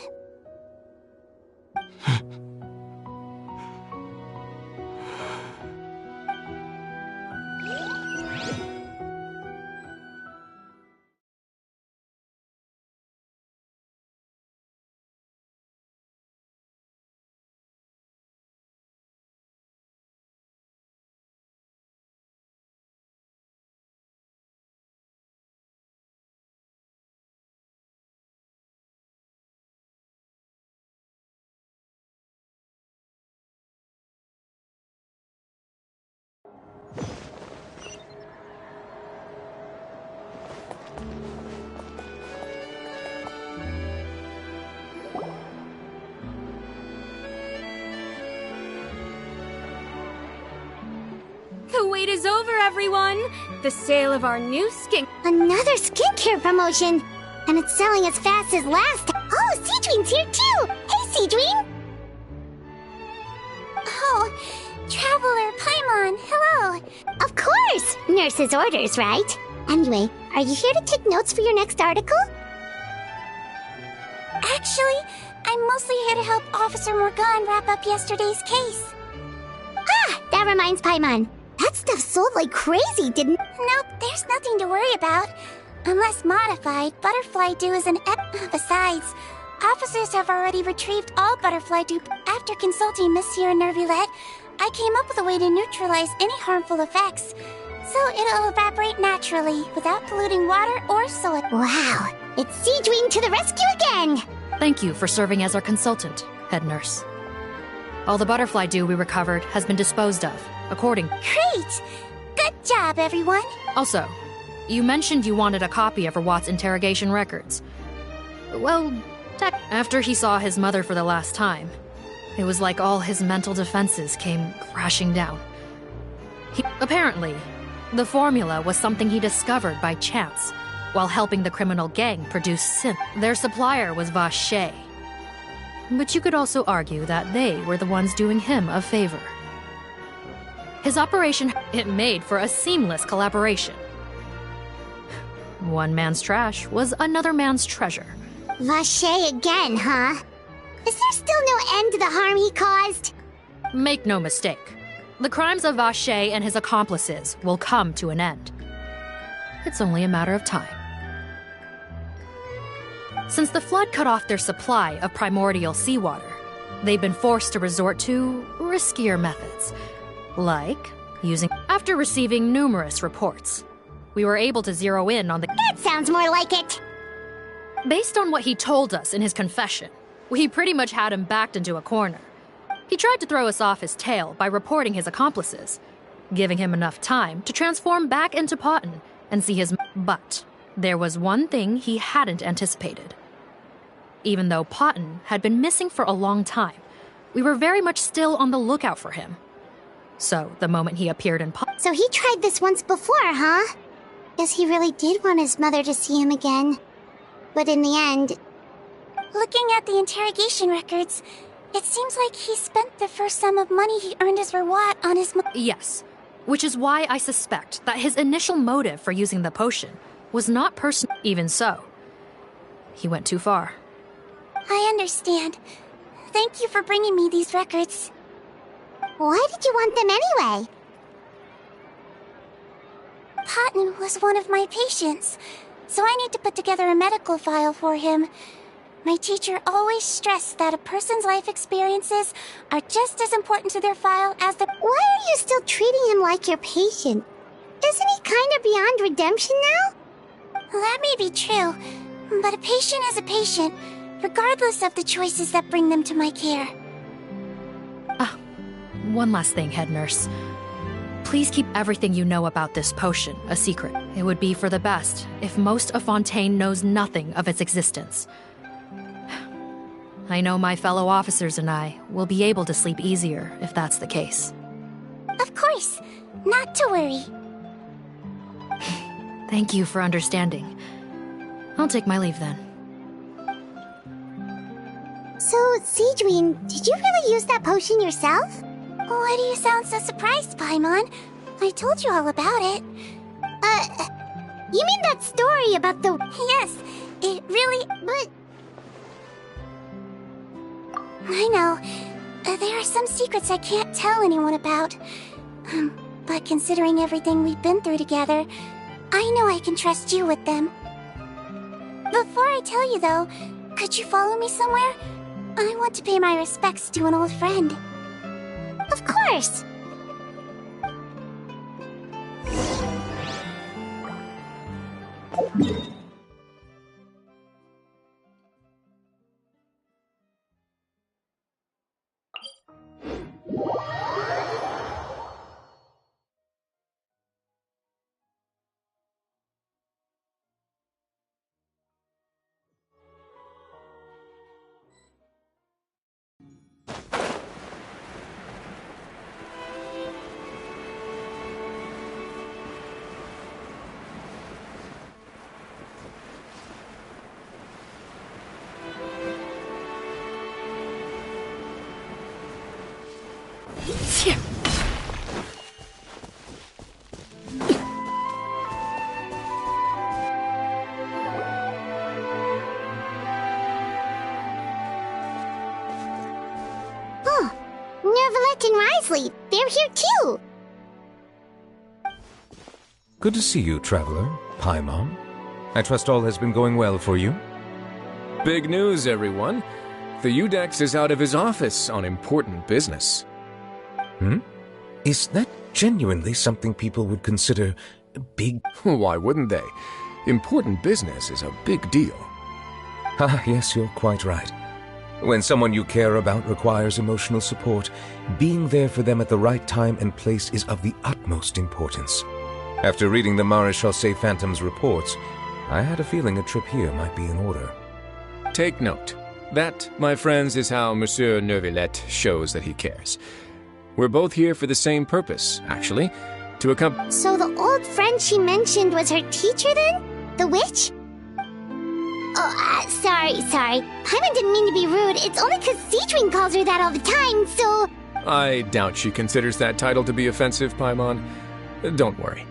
The wait is over, everyone! The sale of our new skin... Another skincare promotion! And it's selling as fast as last time. Oh, Sigewin's here too! Hey, Sigewine! Oh, Traveler Paimon, hello! Of course! Nurse's orders, right? Anyway, are you here to take notes for your next article? Actually, I'm mostly here to help Officer Morgan wrap up yesterday's case. Ah, that reminds Paimon. That stuff sold like crazy, didn't... Nope, there's nothing to worry about. Unless modified, butterfly dew is an Besides, officers have already retrieved all butterfly dew. After consulting Monsieur Nervulette, I came up with a way to neutralize any harmful effects. So it'll evaporate naturally, without polluting water or soil. Wow, it's Sigewine to the rescue again! Thank you for serving as our consultant, head nurse. All the butterfly dew we recovered has been disposed of, according... Great! Good job, everyone! Also, you mentioned you wanted a copy of Rawat's interrogation records. Well, after he saw his mother for the last time, it was like all his mental defenses came crashing down. Apparently, the formula was something he discovered by chance, while helping the criminal gang produce synth. Their supplier was Vache. But you could also argue that they were the ones doing him a favor. His operation, it made for a seamless collaboration. One man's trash was another man's treasure. Vache again, huh? Is there still no end to the harm he caused? Make no mistake, the crimes of Vache and his accomplices will come to an end. It's only a matter of time. Since the flood cut off their supply of primordial seawater, they've been forced to resort to riskier methods, like using... After receiving numerous reports, we were able to zero in on the... That sounds more like it! Based on what he told us in his confession, we pretty much had him backed into a corner. He tried to throw us off his tail by reporting his accomplices, giving him enough time to transform back into Potton and see his... But there was one thing he hadn't anticipated. Even though Potton had been missing for a long time, we were very much still on the lookout for him. So, the moment he appeared in Potton... So he tried this once before, huh? Guess he really did want his mother to see him again. But in the end... Looking at the interrogation records, it seems like he spent the first sum of money he earned as reward on his... Yes, which is why I suspect that his initial motive for using the potion was not personal. Even so, he went too far. I understand. Thank you for bringing me these records. Why did you want them anyway? Potton was one of my patients, so I need to put together a medical file for him. My teacher always stressed that a person's life experiences are just as important to their file as the... Why are you still treating him like your patient? Isn't he kind of beyond redemption now? That may be true, but a patient is a patient, regardless of the choices that bring them to my care. One last thing, head nurse. Please keep everything you know about this potion a secret. It would be for the best if most of Fontaine knows nothing of its existence. I know my fellow officers and I will be able to sleep easier if that's the case. Of course. Not to worry. Thank you for understanding. I'll take my leave then. So, Sigewine, did you really use that potion yourself? Why do you sound so surprised, Paimon? I told you all about it. You mean that story about the... Yes, it really... But... I know. There are some secrets I can't tell anyone about. But considering everything we've been through together, I know I can trust you with them. Before I tell you, though, could you follow me somewhere? I want to pay my respects to an old friend. Of course! They're here too! Good to see you, traveler. Paimon. I trust all has been going well for you? Big news, everyone. The Udex is out of his office on important business. Is that genuinely something people would consider big? Why wouldn't they? Important business is a big deal. Ah, yes, you're quite right. When someone you care about requires emotional support, being there for them at the right time and place is of the utmost importance. After reading the Maréchal Phantom's reports, I had a feeling a trip here might be in order. Take note. That, my friends, is how Monsieur Neuvillette shows that he cares. We're both here for the same purpose, actually, to accompany... So the old friend she mentioned was her teacher then? The witch? Oh, sorry. Paimon didn't mean to be rude. It's only because Sigewine calls her that all the time, so... I doubt she considers that title to be offensive, Paimon. Don't worry.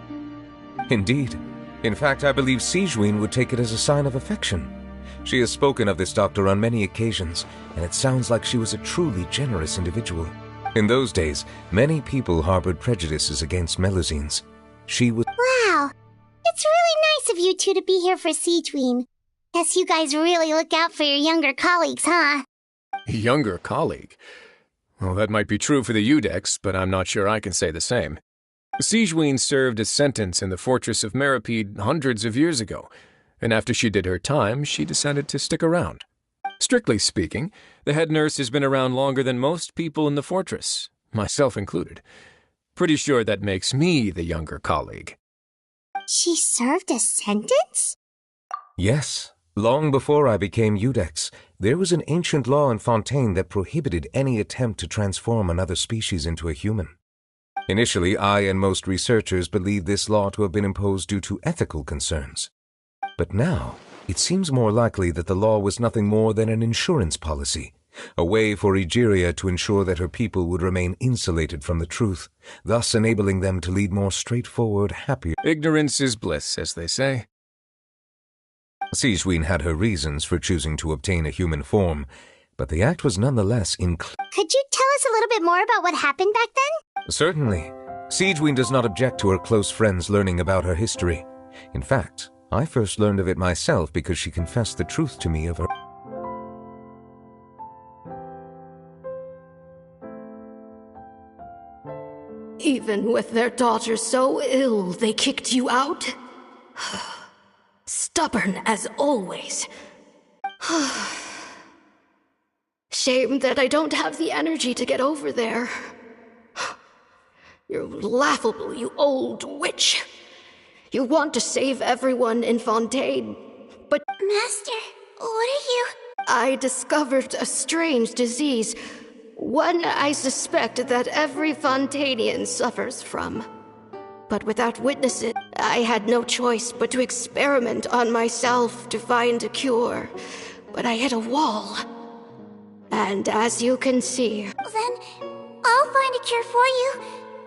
Indeed. In fact, I believe Sigewine would take it as a sign of affection. She has spoken of this doctor on many occasions, and it sounds like she was a truly generous individual. In those days, many people harbored prejudices against Melusines. She was— Wow. It's really nice of you two to be here for Sigewine. Guess you guys really look out for your younger colleagues, huh? Younger colleague? Well, that might be true for the Udex, but I'm not sure I can say the same. Sigewine served a sentence in the fortress of Meripede hundreds of years ago, and after she did her time, she decided to stick around. Strictly speaking, the head nurse has been around longer than most people in the fortress, myself included. Pretty sure that makes me the younger colleague. She served a sentence? Yes. Long before I became Udex, there was an ancient law in Fontaine that prohibited any attempt to transform another species into a human. Initially, I and most researchers believed this law to have been imposed due to ethical concerns. But now, it seems more likely that the law was nothing more than an insurance policy, a way for Egeria to ensure that her people would remain insulated from the truth, thus enabling them to lead more straightforward, happier— Ignorance is bliss, as they say. Sigewine had her reasons for choosing to obtain a human form, but the act was nonetheless Could you tell us a little bit more about what happened back then? Certainly. Sigewine does not object to her close friends learning about her history. In fact, I first learned of it myself because she confessed the truth to me of her— Even with their daughter so ill, they kicked you out? Stubborn as always. Shame that I don't have the energy to get over there. You're laughable, you old witch. You want to save everyone in Fontaine, but— Master, what are you— I discovered a strange disease, one I suspect that every Fontainian suffers from. But without witnesses, I had no choice but to experiment on myself to find a cure. But I hit a wall. And as you can see— Then I'll find a cure for you,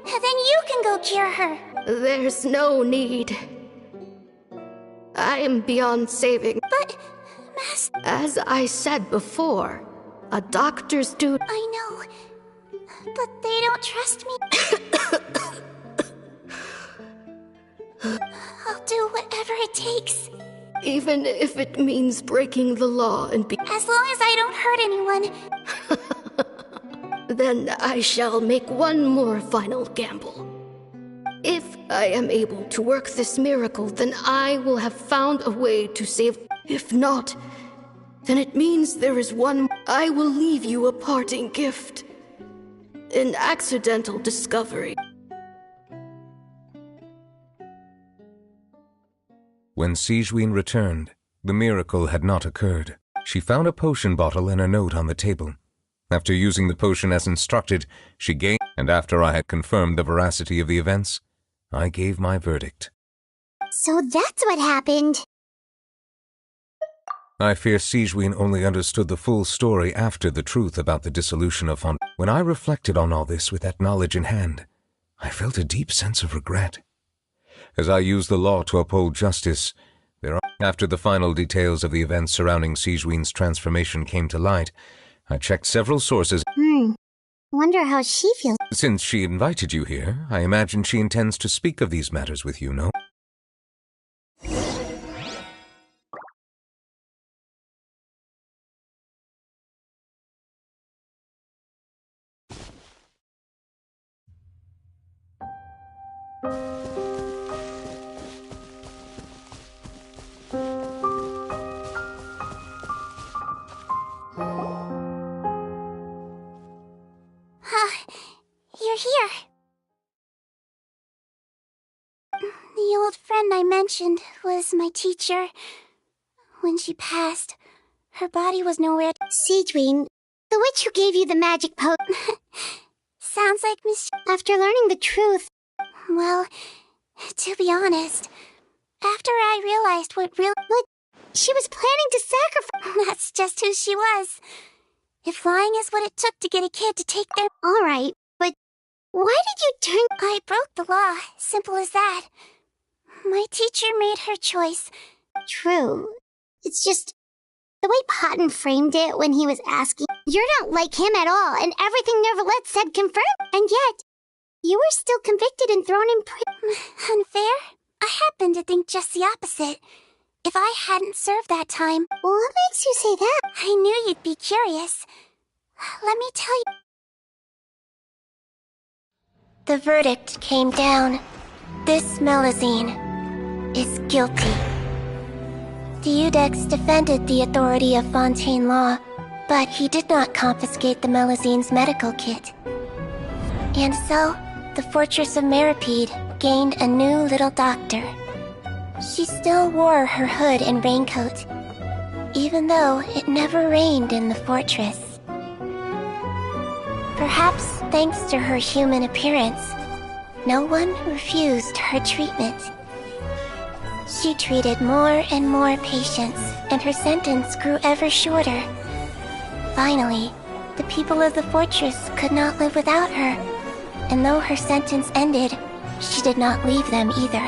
and then you can go cure her. There's no need. I am beyond saving. But, Master— As I said before, a doctor's duty— I know, but they don't trust me. I'll do whatever it takes. Even if it means breaking the law and be— As long as I don't hurt anyone. Then I shall make one more final gamble. If I am able to work this miracle, then I will have found a way to save— If not, then it means there is one— I will leave you a parting gift. An accidental discovery. When Sigewine returned, the miracle had not occurred. She found a potion bottle and a note on the table. After using the potion as instructed, she gave— And after I had confirmed the veracity of the events, I gave my verdict. So that's what happened. I fear Sigewine only understood the full story after the truth about the dissolution of Fontaine. When I reflected on all this with that knowledge in hand, I felt a deep sense of regret. As I used the law to uphold justice, after the final details of the events surrounding Sigewine's transformation came to light, I checked several sources. Wonder how she feels. Since she invited you here, I imagine she intends to speak of these matters with you, no? You're here. The old friend I mentioned was my teacher. When she passed, her body was nowhere. Sigewine, the witch who gave you the magic potion. Sounds like Miss. After learning the truth. Well, to be honest, after I realized what she was planning to sacrifice. That's just who she was. If lying is what it took to get a kid to take their— Alright, but why did you turn— I broke the law, simple as that. My teacher made her choice. True. It's just the way Potton framed it when he was asking. You're not like him at all, and everything Neverlet said confirmed. And yet, you were still convicted and thrown in prison. Unfair? I happen to think just the opposite. If I hadn't served that time... What makes you say that? I knew you'd be curious. Let me tell you... The verdict came down. This Melusine is guilty. The Iudex defended the authority of Fontaine law, but he did not confiscate the Melusine's medical kit. And so, the Fortress of Meripede gained a new little doctor. She still wore her hood and raincoat, even though it never rained in the fortress. Perhaps thanks to her human appearance, no one refused her treatment. She treated more and more patients, and her sentence grew ever shorter. Finally, the people of the fortress could not live without her, and though her sentence ended, she did not leave them either.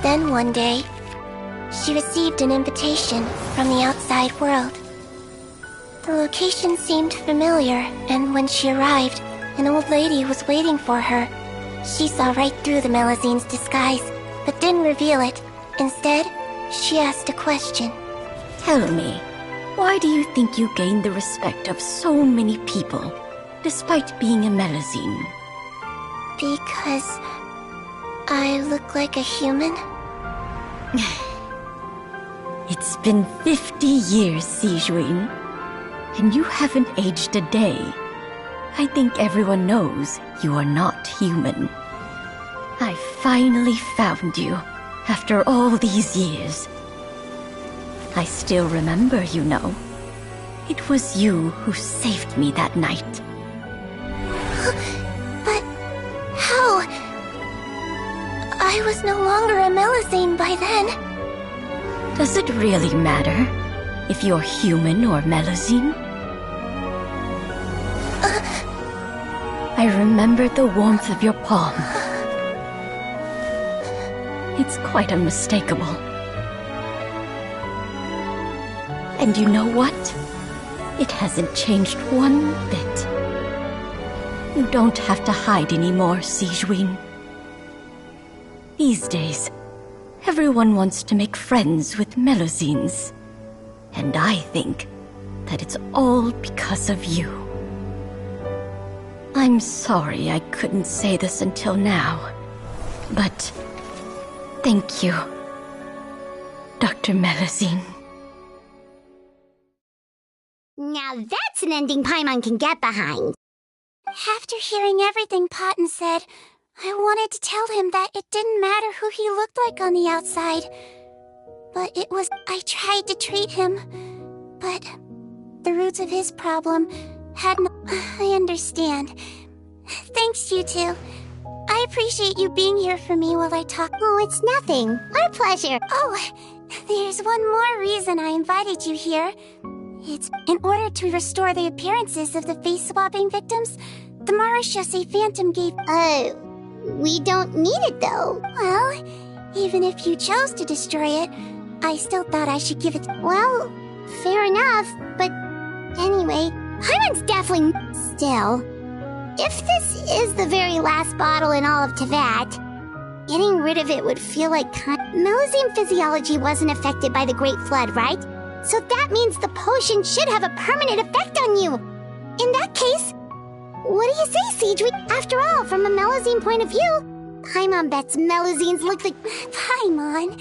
Then one day, she received an invitation from the outside world. The location seemed familiar, and when she arrived, an old lady was waiting for her. She saw right through the Melusine's disguise, but didn't reveal it. Instead, she asked a question. Tell me, why do you think you gained the respect of so many people, despite being a Melusine? Because I look like a human? It's been 50 years, Sigewine, and you haven't aged a day. I think everyone knows you are not human. I finally found you, after all these years. I still remember, you know. It was you who saved me that night. But how? I was no longer a Melusine by then. Does it really matter if you're human or Melusine? I remember the warmth of your palm. It's quite unmistakable. And you know what? It hasn't changed one bit. You don't have to hide anymore, Sigewine. These days, everyone wants to make friends with Melusines. And I think that it's all because of you. I'm sorry I couldn't say this until now, but thank you, Dr. Melusine. Now that's an ending Paimon can get behind. After hearing everything Paten said, I wanted to tell him that it didn't matter who he looked like on the outside. But it was... I tried to treat him, but the roots of his problem had no... I understand. Thanks, you two. I appreciate you being here for me while I talk. Oh, it's nothing. Our pleasure. Oh, there's one more reason I invited you here. It's in order to restore the appearances of the face-swapping victims. The Marechaussee Phantom gave... we don't need it, though. Well, even if you chose to destroy it, I still thought I should give it... Well, fair enough, but anyway, Paimon's definitely... Still, if this is the very last bottle in all of Teyvat, getting rid of it would feel like... Melusine physiology wasn't affected by the Great Flood, right? So that means the potion should have a permanent effect on you. In that case, what do you say, Sigewine? After all, from a Melusine point of view, Paimon bets Melusines look like... Paimon,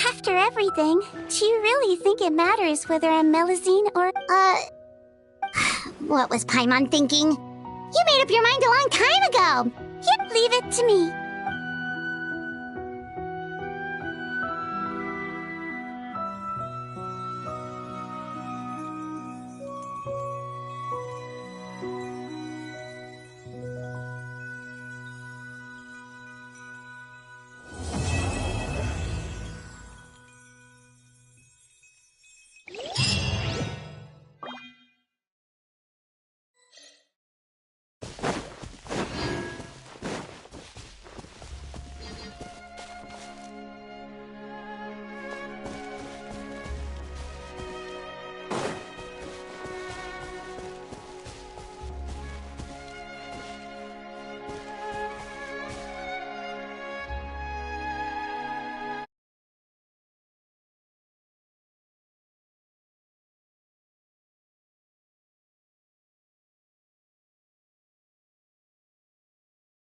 after everything, do you really think it matters whether I'm Melusine or... What was Paimon thinking? You made up your mind a long time ago. Leave it to me.